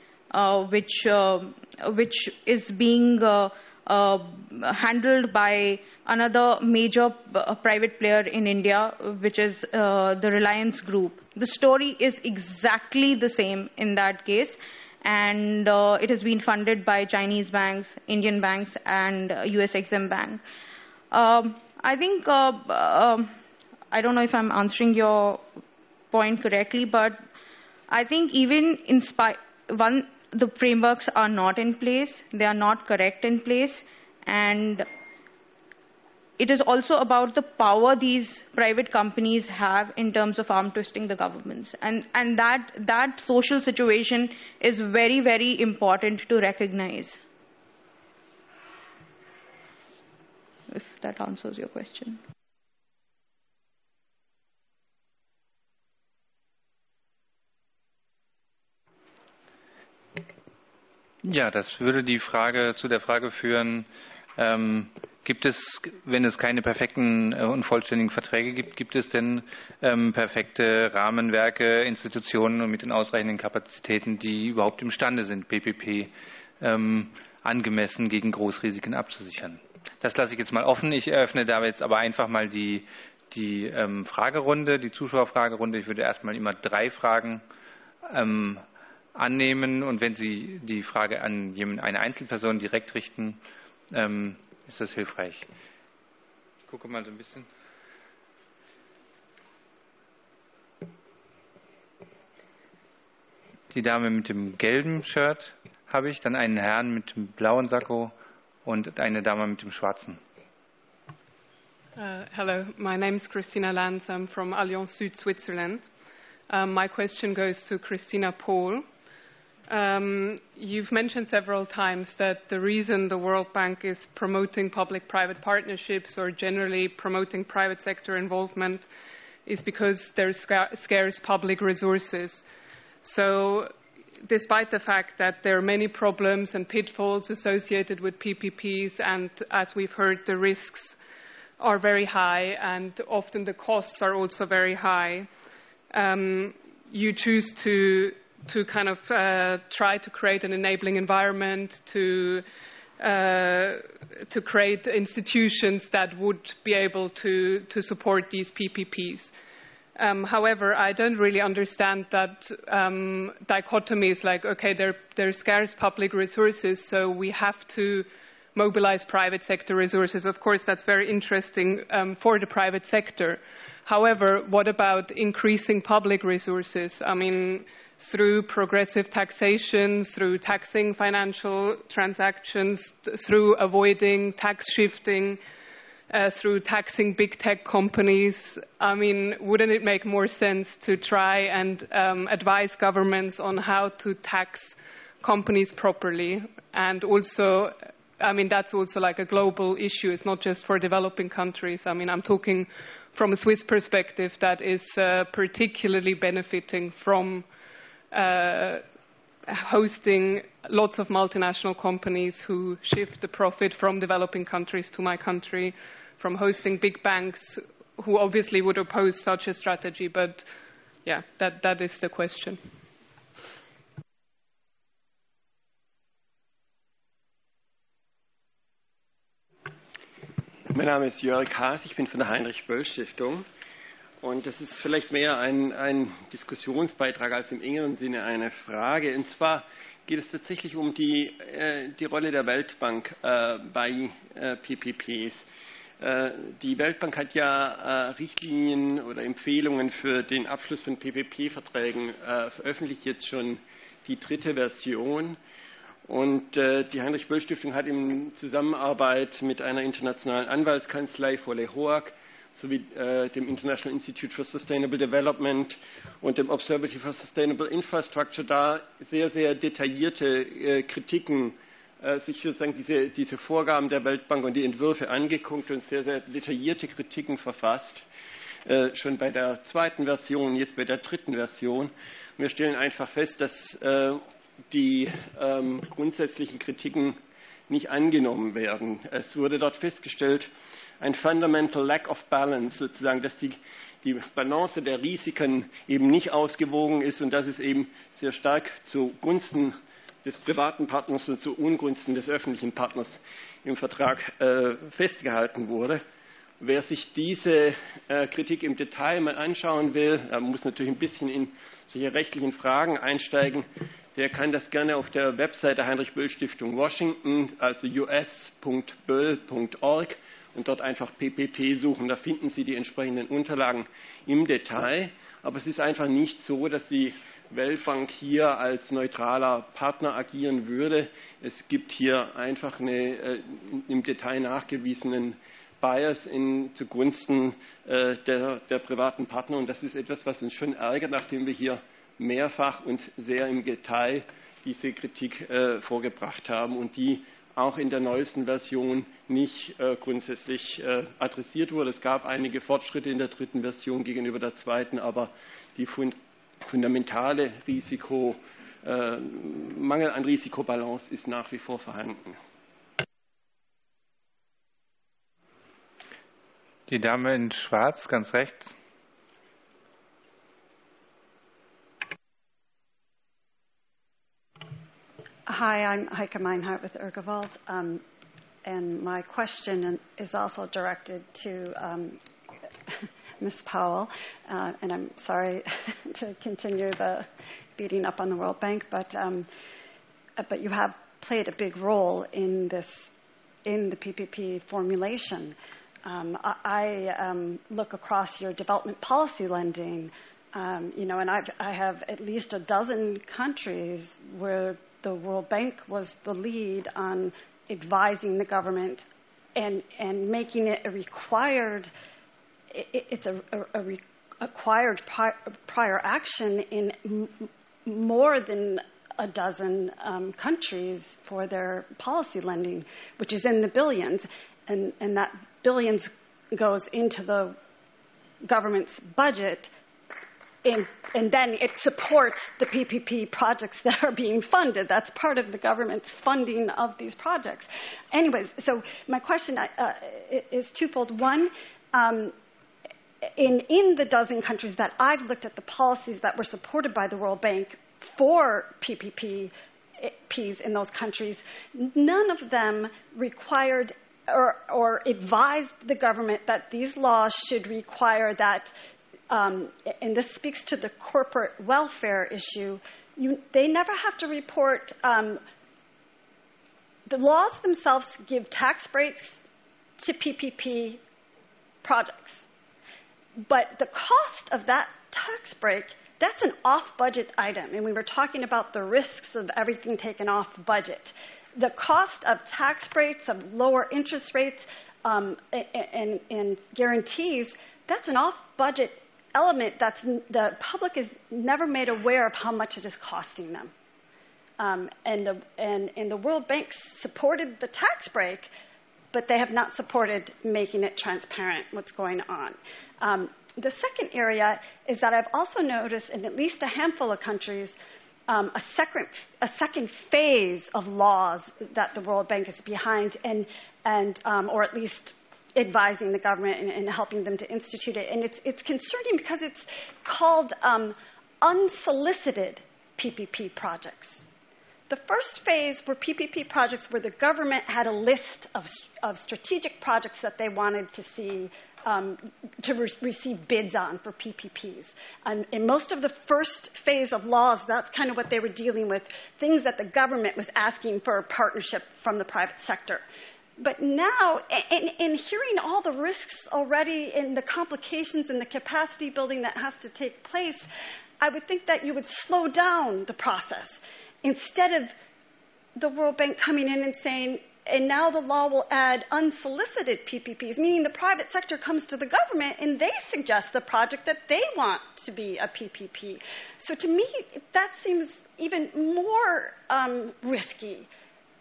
which is being handled by another major private player in India, which is the Reliance Group. The story is exactly the same in that case, and it has been funded by Chinese banks, Indian banks, and US Exim Bank. I think, I don't know if I'm answering your point correctly, but I think even in the frameworks are not in place, they are not correct in place, and it is also about the power these private companies have in terms of arm twisting the governments. And that social situation is very, very important to recognize. If that answers your question. Ja, das würde zu der Frage führen, gibt es, wenn es keine perfekten und vollständigen Verträge gibt, gibt es denn perfekte Rahmenwerke, Institutionen und mit den ausreichenden Kapazitäten, die überhaupt imstande sind, PPP angemessen gegen Großrisiken abzusichern? Das lasse ich jetzt mal offen. Ich eröffne da jetzt aber einfach mal die Fragerunde, die Zuschauerfragerunde. Ich würde erstmal immer 3 Fragen annehmen, und wenn Sie die Frage an eine Einzelperson direkt richten, ist das hilfreich. Ich gucke mal so ein bisschen. Die Dame mit dem gelben Shirt habe ich, dann einen Herrn mit dem blauen Sakko und eine Dame mit dem schwarzen. Hello, my name is Christina Lanz. I'm from Allianz Süd, Switzerland. My question goes to Christina Pohl. You've mentioned several times that the reason the World Bank is promoting public-private partnerships or generally promoting private sector involvement is because there's scarce public resources. So despite the fact that there are many problems and pitfalls associated with PPPs, and as we've heard, the risks are very high and often the costs are also very high, you choose to kind of try to create an enabling environment, to create institutions that would be able to support these PPPs. However, I don't really understand that dichotomies like, okay, there are scarce public resources, so we have to mobilize private sector resources. Of course, that's very interesting for the private sector. However, what about increasing public resources? I mean, through progressive taxation, through taxing financial transactions, through avoiding tax shifting, through taxing big tech companies. I mean, wouldn't it make more sense to try and advise governments on how to tax companies properly? And also, I mean, that's also like a global issue. It's not just for developing countries. I mean, I'm talking from a Swiss perspective that is particularly benefiting from hosting lots of multinational companies who shift the profit from developing countries to my country, from hosting big banks who obviously would oppose such a strategy. But yeah, that is the question. Mein Name ist Jörg Haas, ich bin von der Heinrich-Böll-Stiftung. Und das ist vielleicht mehr ein Diskussionsbeitrag als im engeren Sinne eine Frage. Und zwar geht es tatsächlich um die Rolle der Weltbank bei PPPs. Die Weltbank hat ja Richtlinien oder Empfehlungen für den Abschluss von PPP-Verträgen veröffentlicht, jetzt schon die 3. Version. Und die Heinrich-Böll-Stiftung hat in Zusammenarbeit mit einer internationalen Anwaltskanzlei, Volle Hoag, sowie dem International Institute for Sustainable Development und dem Observatory for Sustainable Infrastructure da sehr, sehr detaillierte Kritiken, sich sozusagen diese Vorgaben der Weltbank und die Entwürfe angeguckt und sehr, sehr detaillierte Kritiken verfasst, schon bei der zweiten Version, jetzt bei der dritten Version. Wir stellen einfach fest, dass die grundsätzlichen Kritiken nicht angenommen werden. Es wurde dort festgestellt, ein fundamental lack of balance, sozusagen, dass die Balance der Risiken eben nicht ausgewogen ist und dass es eben sehr stark zugunsten des privaten Partners und zu Ungunsten des öffentlichen Partners im Vertrag festgehalten wurde. Wer sich diese Kritik im Detail mal anschauen will, muss natürlich ein bisschen in solche rechtlichen Fragen einsteigen, der kann das gerne auf der Webseite Heinrich-Böll-Stiftung Washington, also us.böll.org, und dort einfach PPP suchen. Da finden Sie die entsprechenden Unterlagen im Detail. Aber es ist einfach nicht so, dass die Weltbank hier als neutraler Partner agieren würde. Es gibt hier einfach eine im Detail nachgewiesenen Bias zugunsten der privaten Partner. Und das ist etwas, was uns schon ärgert, nachdem wir hier mehrfach und sehr im Detail diese Kritik vorgebracht haben und die auch in der neuesten Version nicht grundsätzlich adressiert wurde. Es gab einige Fortschritte in der dritten Version gegenüber der zweiten, aber die fundamentale Mangel an Risikobalance ist nach wie vor vorhanden. Die Dame in Schwarz, ganz rechts. Hi, I'm Heike Meinhardt with Urgewald, and my question is also directed to Ms. Powell, and I'm sorry to continue the beating up on the World Bank, but you have played a big role in the PPP formulation. I look across your development policy lending, and I have at least a dozen countries where the World Bank was the lead on advising the government and making it a required. It's a required prior action in more than a dozen countries for their policy lending, which is in the billions, and that billions goes into the government's budget. And then it supports the PPP projects that are being funded. That's part of the government's funding of these projects. Anyways, so my question is twofold. One, in the dozen countries that I've looked at the policies that were supported by the World Bank for PPPs in those countries, none of them required or advised the government that these laws should require that. And this speaks to the corporate welfare issue. They never have to report. The laws themselves give tax breaks to PPP projects. But the cost of that tax break, that's an off-budget item. And we were talking about the risks of everything taken off budget. The cost of tax breaks, of lower interest rates, and guarantees, that's an off-budget element that's the public is never made aware of how much it is costing them. And the World Bank supported the tax break, but they have not supported making it transparent what's going on. The second area is that I've also noticed in at least a handful of countries a second phase of laws that the World Bank is behind and or at least advising the government and helping them to institute it. And it's concerning because it's called unsolicited PPP projects. The first phase were PPP projects where the government had a list of strategic projects that they wanted to see receive bids on for PPPs. In most of the first phase of laws, that's kind of what they were dealing with, things that the government was asking for a partnership from the private sector. But now, in hearing all the risks already and the complications and the capacity building that has to take place, I would think that you would slow down the process. Instead of the World Bank coming in and saying, And now the law will add unsolicited PPPs, meaning the private sector comes to the government and they suggest the project that they want to be a PPP. So to me, that seems even more risky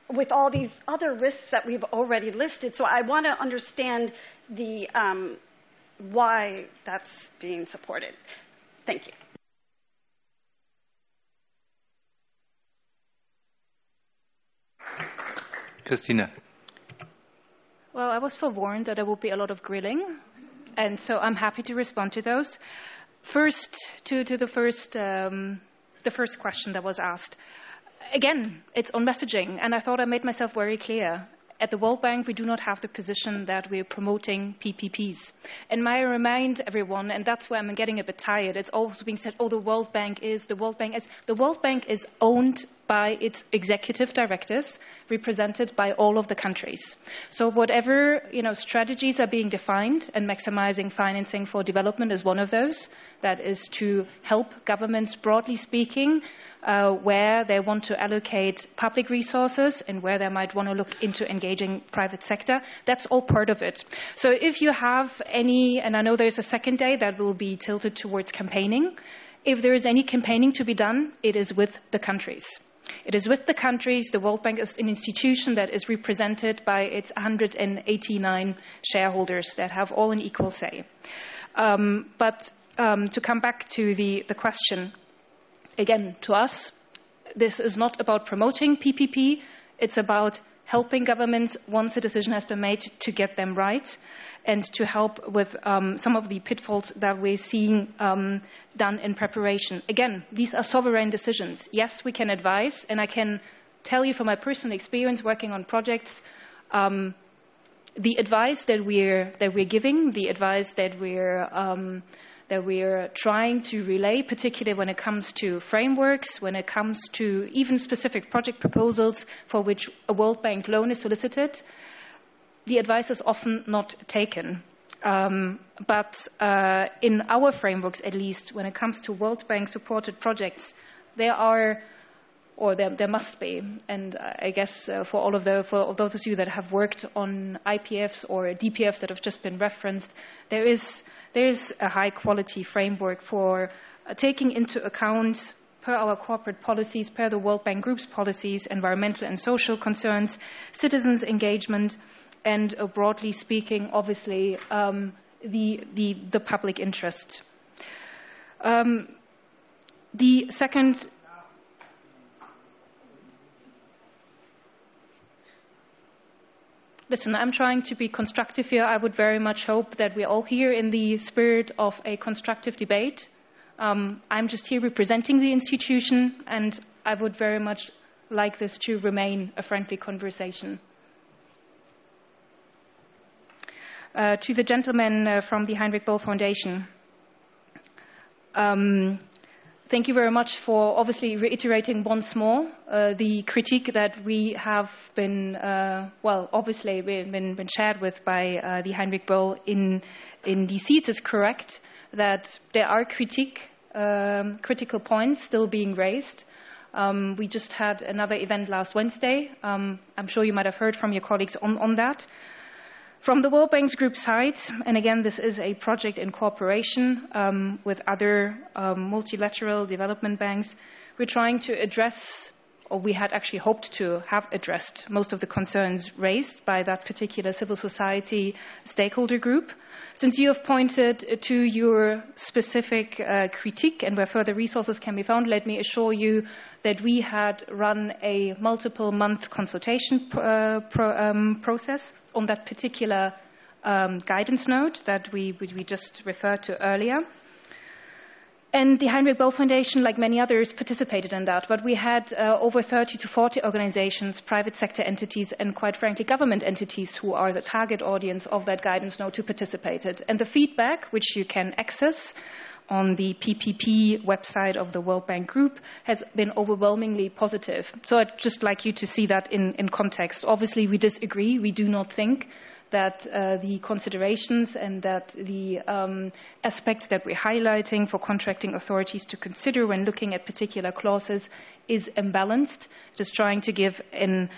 with all these other risks that we've already listed. So I want to understand the why that's being supported. Thank you. Christina. Well, I was forewarned that there will be a lot of grilling, and so I'm happy to respond to those. First, to the first question that was asked. Again, it's on messaging, and I thought I made myself very clear. At the World Bank, we do not have the position that we're promoting PPPs. And may I remind everyone, and that's where I'm getting a bit tired, it's also being said, oh, the World Bank is. The World Bank is owned by its executive directors, represented by all of the countries. So whatever strategies are being defined, and maximizing financing for development is one of those, that is to help governments, broadly speaking, where they want to allocate public resources and where they might want to look into engaging private sector. That's all part of it. So if you have any, and I know there's a second day that will be tilted towards campaigning, if there is any campaigning to be done, it is with the countries. It is with the countries. The World Bank is an institution that is represented by its 189 shareholders that have all an equal say. But to come back to the question, again, to us, this is not about promoting PPP. It's about helping governments, once a decision has been made, to get them right and to help with some of the pitfalls that we're seeing done in preparation. Again, these are sovereign decisions. Yes, we can advise, and I can tell you from my personal experience working on projects, the advice that we're giving, the advice that we're trying to relay, particularly when it comes to frameworks, when it comes to even specific project proposals for which a World Bank loan is solicited, the advice is often not taken. But in our frameworks, at least, when it comes to World Bank-supported projects, there must be, and I guess for those of you that have worked on IPFs or DPFs that have just been referenced, there is a high-quality framework for taking into account, per our corporate policies, per the World Bank Group's policies, environmental and social concerns, citizens' engagement, and broadly speaking, obviously, the public interest. The second. Listen, I'm trying to be constructive here. I would very much hope that we're all here in the spirit of a constructive debate. I'm just here representing the institution, and I would very much like this to remain a friendly conversation. To the gentleman from the Heinrich Böll Foundation, thank you very much for obviously reiterating once more the critique that we have been, obviously been shared with by the Heinrich Böll in DC. It is correct that there are critical points still being raised. We just had another event last Wednesday. I'm sure you might have heard from your colleagues on that. From the World Bank's group side, and again, this is a project in cooperation with other multilateral development banks, we're trying to address, or we had actually hoped to have addressed, most of the concerns raised by that particular civil society stakeholder group. Since you have pointed to your specific critique and where further resources can be found, let me assure you that we had run a multiple-month consultation process on that particular guidance note that we just referred to earlier. And the Heinrich Böll Foundation, like many others, participated in that. But we had over 30 to 40 organizations, private sector entities, and quite frankly, government entities who are the target audience of that guidance note who participated. And the feedback, which you can access on the PPP website of the World Bank Group, has been overwhelmingly positive. So I'd just like you to see that in context. Obviously, we disagree. We do not think that the considerations and that the aspects that we're highlighting for contracting authorities to consider when looking at particular clauses is imbalanced. Just trying to give an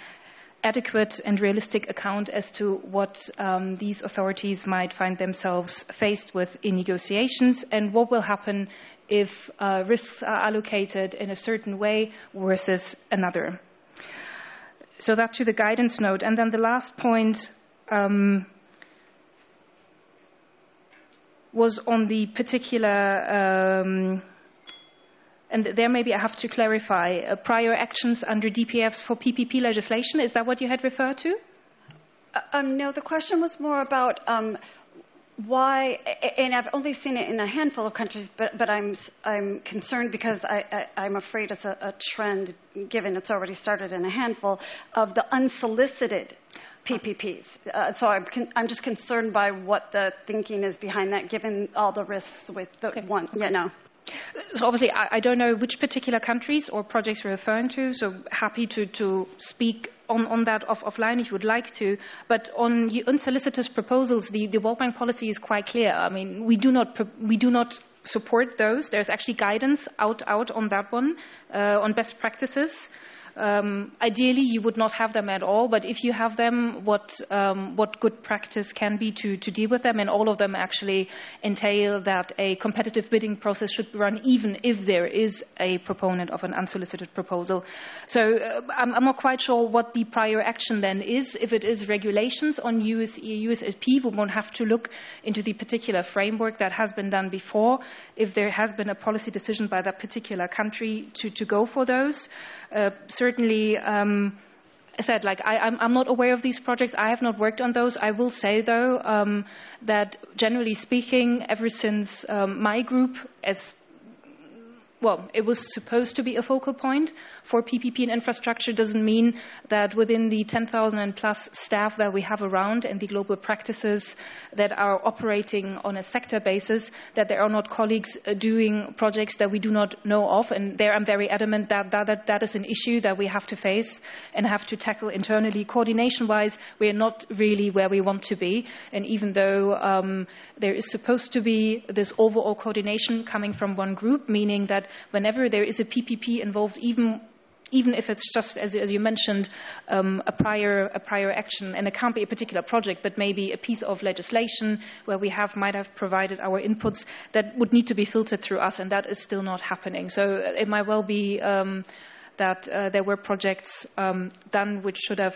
adequate and realistic account as to what these authorities might find themselves faced with in negotiations, and what will happen if risks are allocated in a certain way versus another. So that to the guidance note. And then the last point was on the particular, and there maybe I have to clarify, prior actions under DPFs for PPP legislation. Is that what you had referred to? No, the question was more about why, and I've only seen it in a handful of countries, but I'm concerned because I'm afraid it's a trend, given it's already started in a handful, of the unsolicited PPPs. So I'm just concerned by what the thinking is behind that, given all the risks with the one, you know. So obviously, I don't know which particular countries or projects you're referring to, so happy to speak on that offline if you would like to. But on unsolicited proposals, the World Bank policy is quite clear. I mean, we do not support those. There's actually guidance out on that one, on best practices. Ideally, you would not have them at all, but if you have them, what good practice can be to deal with them, and all of them actually entail that a competitive bidding process should be run even if there is a proponent of an unsolicited proposal. So I'm not quite sure what the prior action then is. If it is regulations on USSP, we won't have to look into the particular framework that has been done before, if there has been a policy decision by that particular country to go for those. Certainly, I said, like, I'm not aware of these projects. I have not worked on those. I will say, though, that generally speaking, ever since my group, it was supposed to be a focal point for PPP and infrastructure, doesn't mean that within the 10,000 and plus staff that we have around and the global practices that are operating on a sector basis, that there are not colleagues doing projects that we do not know of. And there I'm very adamant that is an issue that we have to face and have to tackle internally. Coordination-wise, we are not really where we want to be. And even though there is supposed to be this overall coordination coming from one group, meaning that whenever there is a PPP involved, even if it's just, as you mentioned, a prior action, and it can't be a particular project, but maybe a piece of legislation where we might have provided our inputs, that would need to be filtered through us, and that is still not happening. So it might well be that there were projects done which should have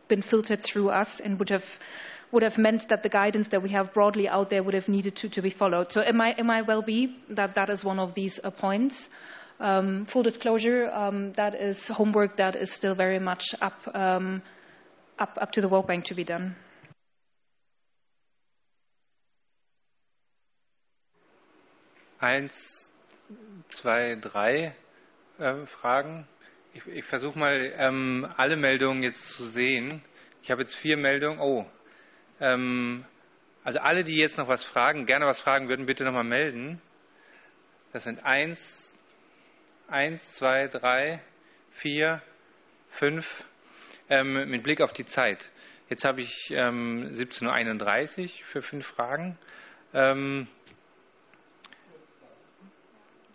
been filtered through us, and would have meant that the guidance that we have broadly out there would have needed to be followed. So it might well be that is one of these points. Full disclosure, that is homework that is still very much up to the World Bank to be done. 1, 2, 3 Fragen. Ich versuche mal, alle Meldungen jetzt zu sehen. Ich habe jetzt 4 Meldungen. Also alle, die jetzt noch gerne was fragen würden, bitte nochmal melden. Das sind 1, 2, 3, 4, 5, mit Blick auf die Zeit. Jetzt habe ich 17:31 Uhr für 5 Fragen.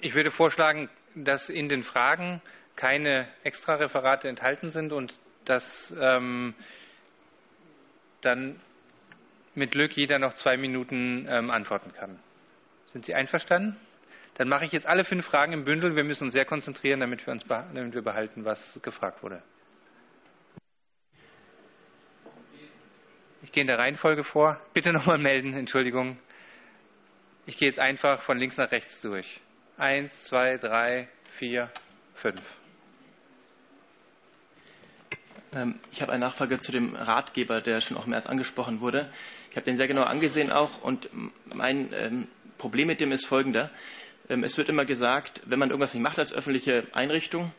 Ich würde vorschlagen, dass in den Fragen keine Extra-Referate enthalten sind und dass dann mit Glück jeder noch 2 Minuten antworten kann. Sind Sie einverstanden? Dann mache ich jetzt alle 5 Fragen im Bündel. Wir müssen uns sehr konzentrieren, damit wir behalten, was gefragt wurde. Ich gehe in der Reihenfolge vor. Bitte nochmal melden, Entschuldigung. Ich gehe jetzt einfach von links nach rechts durch. 1, 2, 3, 4, 5. Ich habe eine Nachfrage zu dem Ratgeber, der schon auch mehr als angesprochen wurde. Ich habe den sehr genau angesehen auch, und mein Problem mit dem ist folgender. Es wird immer gesagt, wenn man irgendwas nicht macht als öffentliche Einrichtung,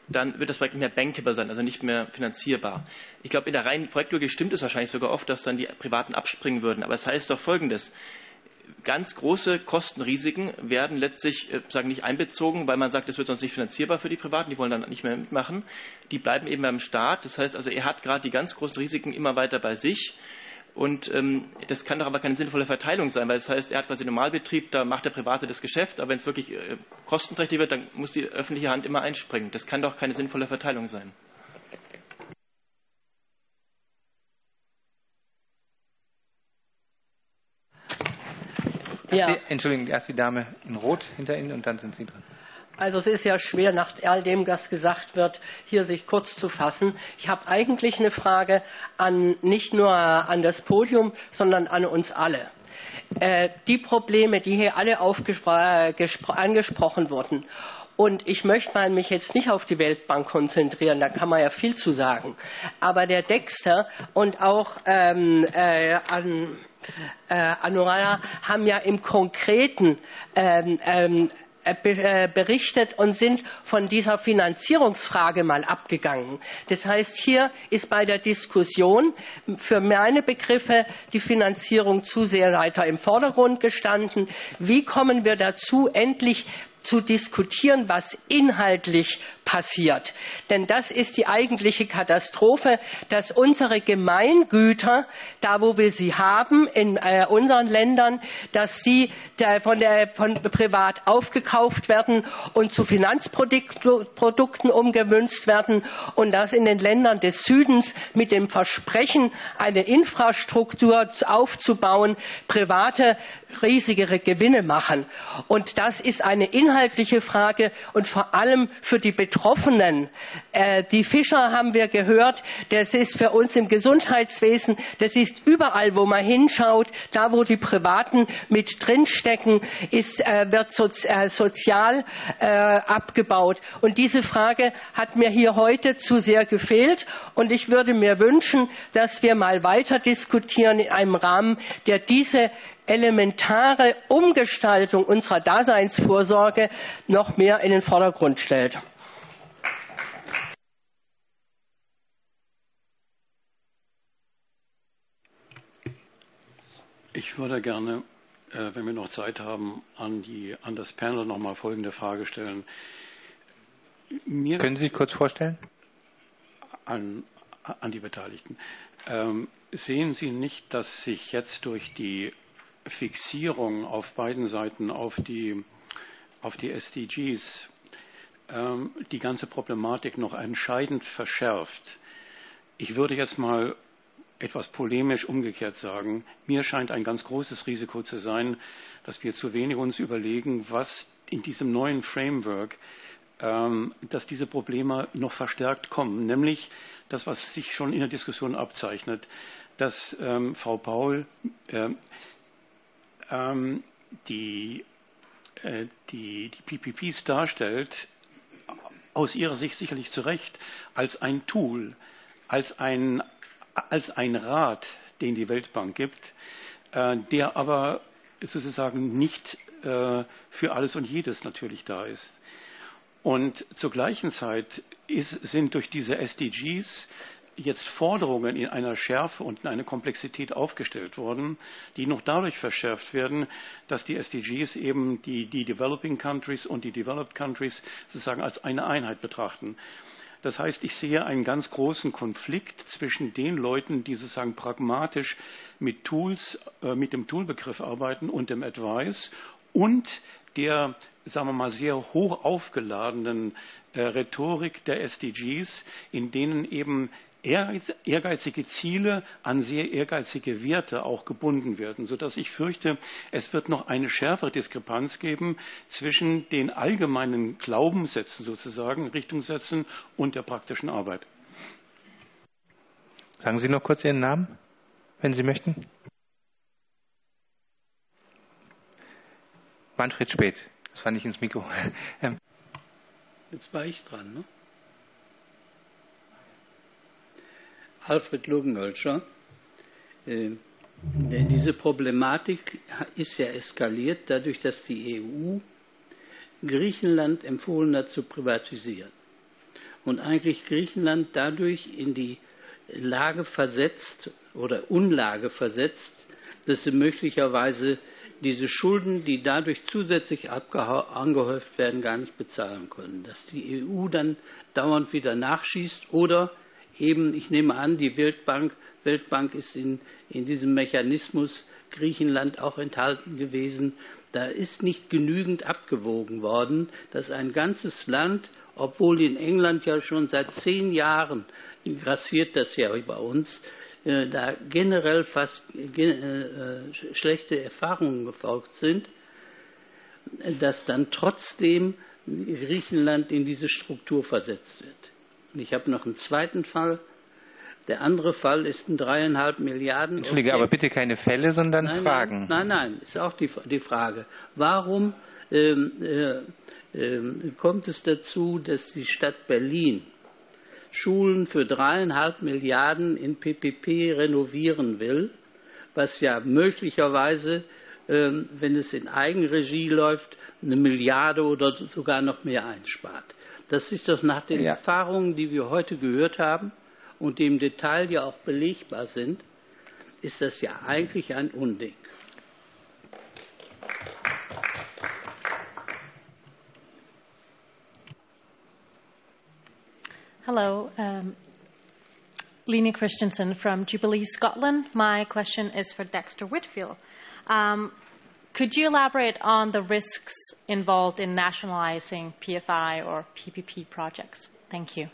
dann wird das Projekt nicht mehr bankable sein, also nicht mehr finanzierbar. Ich glaube, in der reinen Projektlogik stimmt es wahrscheinlich sogar oft, dass dann die Privaten abspringen würden. Aber es heißt doch Folgendes: Ganz große Kostenrisiken werden letztlich nicht einbezogen, weil man sagt, es wird sonst nicht finanzierbar für die Privaten, die wollen dann nicht mehr mitmachen. Die bleiben eben beim Staat. Das heißt also, er hat gerade die ganz großen Risiken immer weiter bei sich. Und das kann doch aber keine sinnvolle Verteilung sein, weil das heißt, er hat quasi Normalbetrieb, da macht der Private das Geschäft, aber wenn es wirklich kostenträchtig wird, dann muss die öffentliche Hand immer einspringen. Das kann doch keine sinnvolle Verteilung sein. Entschuldigung, erst die Dame in Rot hinter Ihnen und dann sind Sie dran. Also es ist ja schwer, nach all dem, was gesagt wird, hier sich kurz zu fassen. Ich habe eigentlich eine Frage nicht nur an das Podium, sondern an uns alle. Die Probleme, die hier alle angesprochen wurden. Und ich möchte mich jetzt nicht auf die Weltbank konzentrieren, da kann man ja viel zu sagen. Aber der Dexter und auch Anuradha haben ja im Konkreten berichtet und sind von dieser Finanzierungsfrage mal abgegangen. Das heißt, hier ist bei der Diskussion für meine Begriffe die Finanzierung zu sehr weiter im Vordergrund gestanden. Wie kommen wir dazu, endlich zu diskutieren, was inhaltlich passiert? Denn das ist die eigentliche Katastrophe, dass unsere Gemeingüter, da wo wir sie haben, in unseren Ländern, dass sie von privat aufgekauft werden und zu Finanzprodukten umgemünzt werden und das in den Ländern des Südens mit dem Versprechen, eine Infrastruktur aufzubauen, private riesigere Gewinne machen. Und das ist eine inhaltliche Frage und vor allem für die Betroffenen. Die Fischer haben wir gehört, das ist für uns im Gesundheitswesen, das ist überall, wo man hinschaut, da wo die Privaten mit drinstecken, wird sozial abgebaut. Und diese Frage hat mir hier heute zu sehr gefehlt und ich würde mir wünschen, dass wir mal weiter diskutieren in einem Rahmen, der diese elementare Umgestaltung unserer Daseinsvorsorge noch mehr in den Vordergrund stellt. Ich würde gerne, wenn wir noch Zeit haben, an das Panel noch mal folgende Frage stellen. Können Sie sich kurz vorstellen? An die Beteiligten. Sehen Sie nicht, dass sich jetzt durch die Fixierung auf beiden Seiten auf die SDGs die ganze Problematik noch entscheidend verschärft? Ich würde jetzt mal etwas polemisch umgekehrt sagen, mir scheint ein ganz großes Risiko zu sein, dass wir zu wenig uns überlegen, was in diesem neuen Framework, dass diese Probleme noch verstärkt kommen, nämlich das, was sich schon in der Diskussion abzeichnet, dass Frau Paul die PPPs darstellt, aus ihrer Sicht sicherlich zu Recht, als ein Tool, als ein Rat, den die Weltbank gibt, der aber sozusagen nicht für alles und jedes natürlich da ist. Und zur gleichen Zeit sind durch diese SDGs jetzt Forderungen in einer Schärfe und in einer Komplexität aufgestellt worden, die noch dadurch verschärft werden, dass die SDGs eben die Developing Countries und die Developed Countries sozusagen als eine Einheit betrachten. Das heißt, ich sehe einen ganz großen Konflikt zwischen den Leuten, die sozusagen pragmatisch mit Tools, mit dem Toolbegriff arbeiten und dem Advice und der, sagen wir mal, sehr hoch aufgeladenen Rhetorik der SDGs, in denen eben ehrgeizige Ziele an sehr ehrgeizige Werte auch gebunden werden, sodass ich fürchte, es wird noch eine schärfere Diskrepanz geben zwischen den allgemeinen Glaubenssätzen sozusagen, Richtungssätzen und der praktischen Arbeit. Sagen Sie noch kurz Ihren Namen, wenn Sie möchten. Manfred Speth, das fand ich ins Mikro. Jetzt war ich dran, ne? Alfred Lugenölscher. Diese Problematik ist ja eskaliert, dadurch, dass die EU Griechenland empfohlen hat, zu privatisieren. Und eigentlich Griechenland dadurch in die Lage versetzt oder Unlage versetzt, dass sie möglicherweise diese Schulden, die dadurch zusätzlich angehäuft werden, gar nicht bezahlen können. Dass die EU dann dauernd wieder nachschießt oder eben, ich nehme an, die Weltbank ist in diesem Mechanismus Griechenland auch enthalten gewesen. Da ist nicht genügend abgewogen worden, dass ein ganzes Land, obwohl in England ja schon seit 10 Jahren, grassiert das ja bei uns, da generell fast schlechte Erfahrungen gefolgt sind, dass dann trotzdem Griechenland in diese Struktur versetzt wird. Und ich habe noch einen zweiten Fall. Der andere Fall ist ein 3,5 Milliarden. Entschuldige, aber bitte keine Fälle, sondern Fragen. Nein, ist auch die Frage. Warum kommt es dazu, dass die Stadt Berlin Schulen für 3,5 Milliarden in PPP renovieren will, was ja möglicherweise, wenn es in Eigenregie läuft, 1 Milliarde oder sogar noch mehr einspart? Das ist doch nach den Erfahrungen, die wir heute gehört haben und die im Detail ja auch belegbar sind, ist das ja eigentlich ein Unding. Hello, Lena Christensen from Jubilee, Scotland. My question is for Dexter Whitfield. Could you elaborate on the risks involved in nationalizing PFI or PPP projects? Thank you.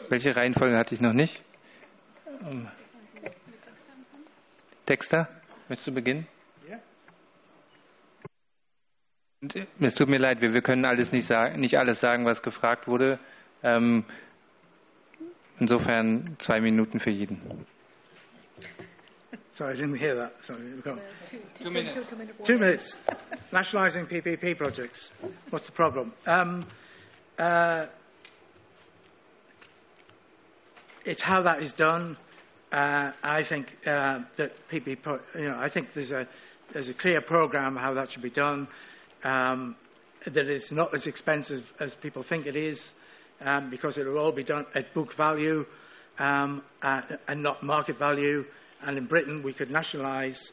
Welche Reihenfolge hatte ich noch nicht? Dexter, möchtest du beginnen? Ja. Es tut mir leid, wir können nicht alles sagen, was gefragt wurde. Insofern 2 Minuten für jeden. Sorry, I didn't hear that. Sorry. 2 minutes. 2 minutes. Nationalising PPP projects. What's the problem? It's how that is done. I think that PPP, I think there's a clear program how that should be done. That it's not as expensive as people think it is, because it will all be done at book value and not market value. And in Britain, we could nationalise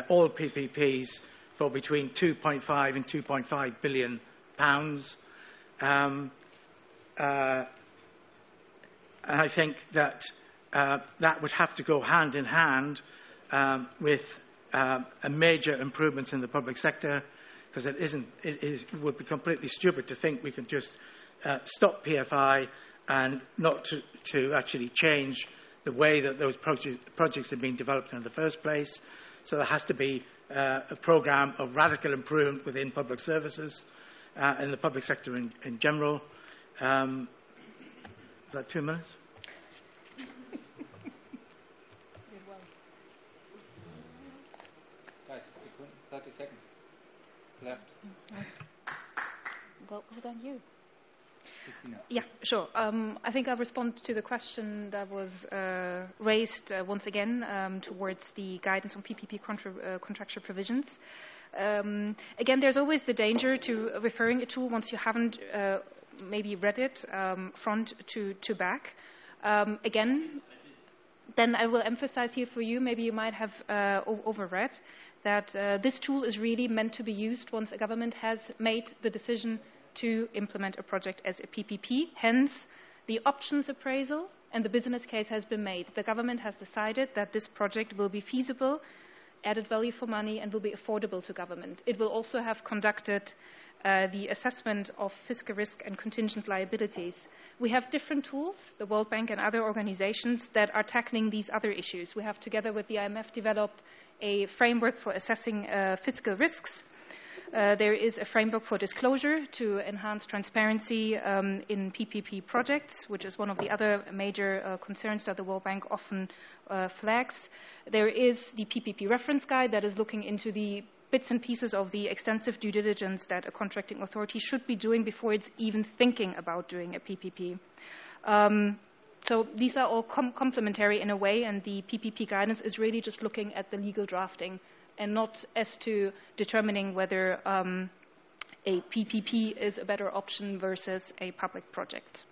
all PPPs for between 2.5 and 2.5 billion pounds. And I think that that would have to go hand in hand with a major improvements in the public sector, because it would be completely stupid to think we can just stop PFI and not to actually change the way that those projects have been developed in the first place. So there has to be a programme of radical improvement within public services, in the public sector in general. Is that 2 minutes? Guys, 30 seconds left. Well done, you. Christina. Yeah, sure. I think I'll respond to the question that was raised once again towards the guidance on PPP contractual provisions. Again, there's always the danger to referring a tool once you haven't maybe read it front to back. Again, then I will emphasize here for you, maybe you might have overread, that this tool is really meant to be used once a government has made the decision to implement a project as a PPP. Hence, the options appraisal and the business case has been made. The government has decided that this project will be feasible, added value for money, and will be affordable to government. It will also have conducted the assessment of fiscal risk and contingent liabilities. We have different tools, the World Bank and other organizations, that are tackling these other issues. We have, together with the IMF, developed a framework for assessing fiscal risks. There is a framework for disclosure to enhance transparency in PPP projects, which is one of the other major concerns that the World Bank often flags. There is the PPP reference guide that is looking into the bits and pieces of the extensive due diligence that a contracting authority should be doing before it's even thinking about doing a PPP. So these are all complementary in a way, and the PPP guidance is really just looking at the legal drafting and not as to determining whether a PPP is a better option versus a public project.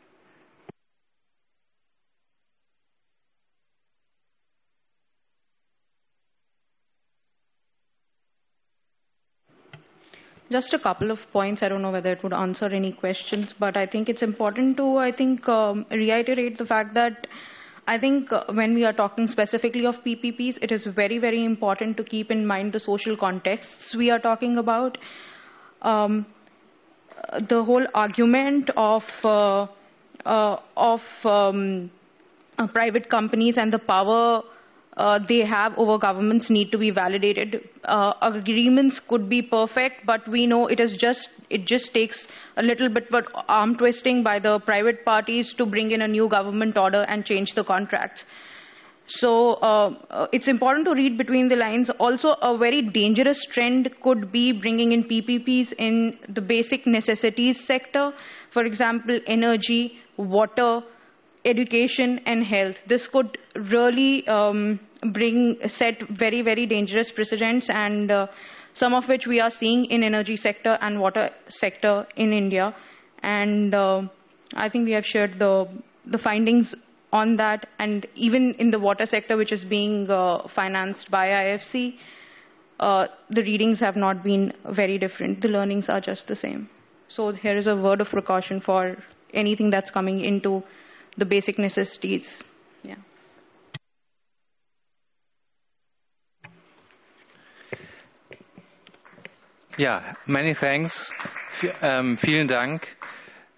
Just a couple of points. I don't know whether it would answer any questions, but I think it's important to, reiterate the fact that I think when we are talking specifically of PPPs, it is very, very important to keep in mind the social contexts we are talking about. The whole argument of private companies and the power they have over governments need to be validated. Agreements could be perfect, but we know it just takes a little bit of arm twisting by the private parties to bring in a new government order and change the contracts. So it's important to read between the lines. Also, a very dangerous trend could be bringing in PPPs in the basic necessities sector. For example, energy, water, education and health. This could really set very, very dangerous precedents, and some of which we are seeing in energy sector and water sector in India. And I think we have shared the findings on that, and even in the water sector, which is being financed by IFC, the readings have not been very different. The learnings are just the same. So here is a word of precaution for anything that's coming into the basic necessities. Yeah. Ja, many thanks. Vielen Dank,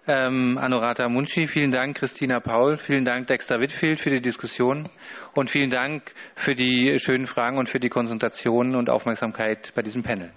Anuradha Munshi, vielen Dank, Christina Paul, vielen Dank, Dexter Whitfield für die Diskussion und vielen Dank für die schönen Fragen und für die Konzentration und Aufmerksamkeit bei diesem Panel.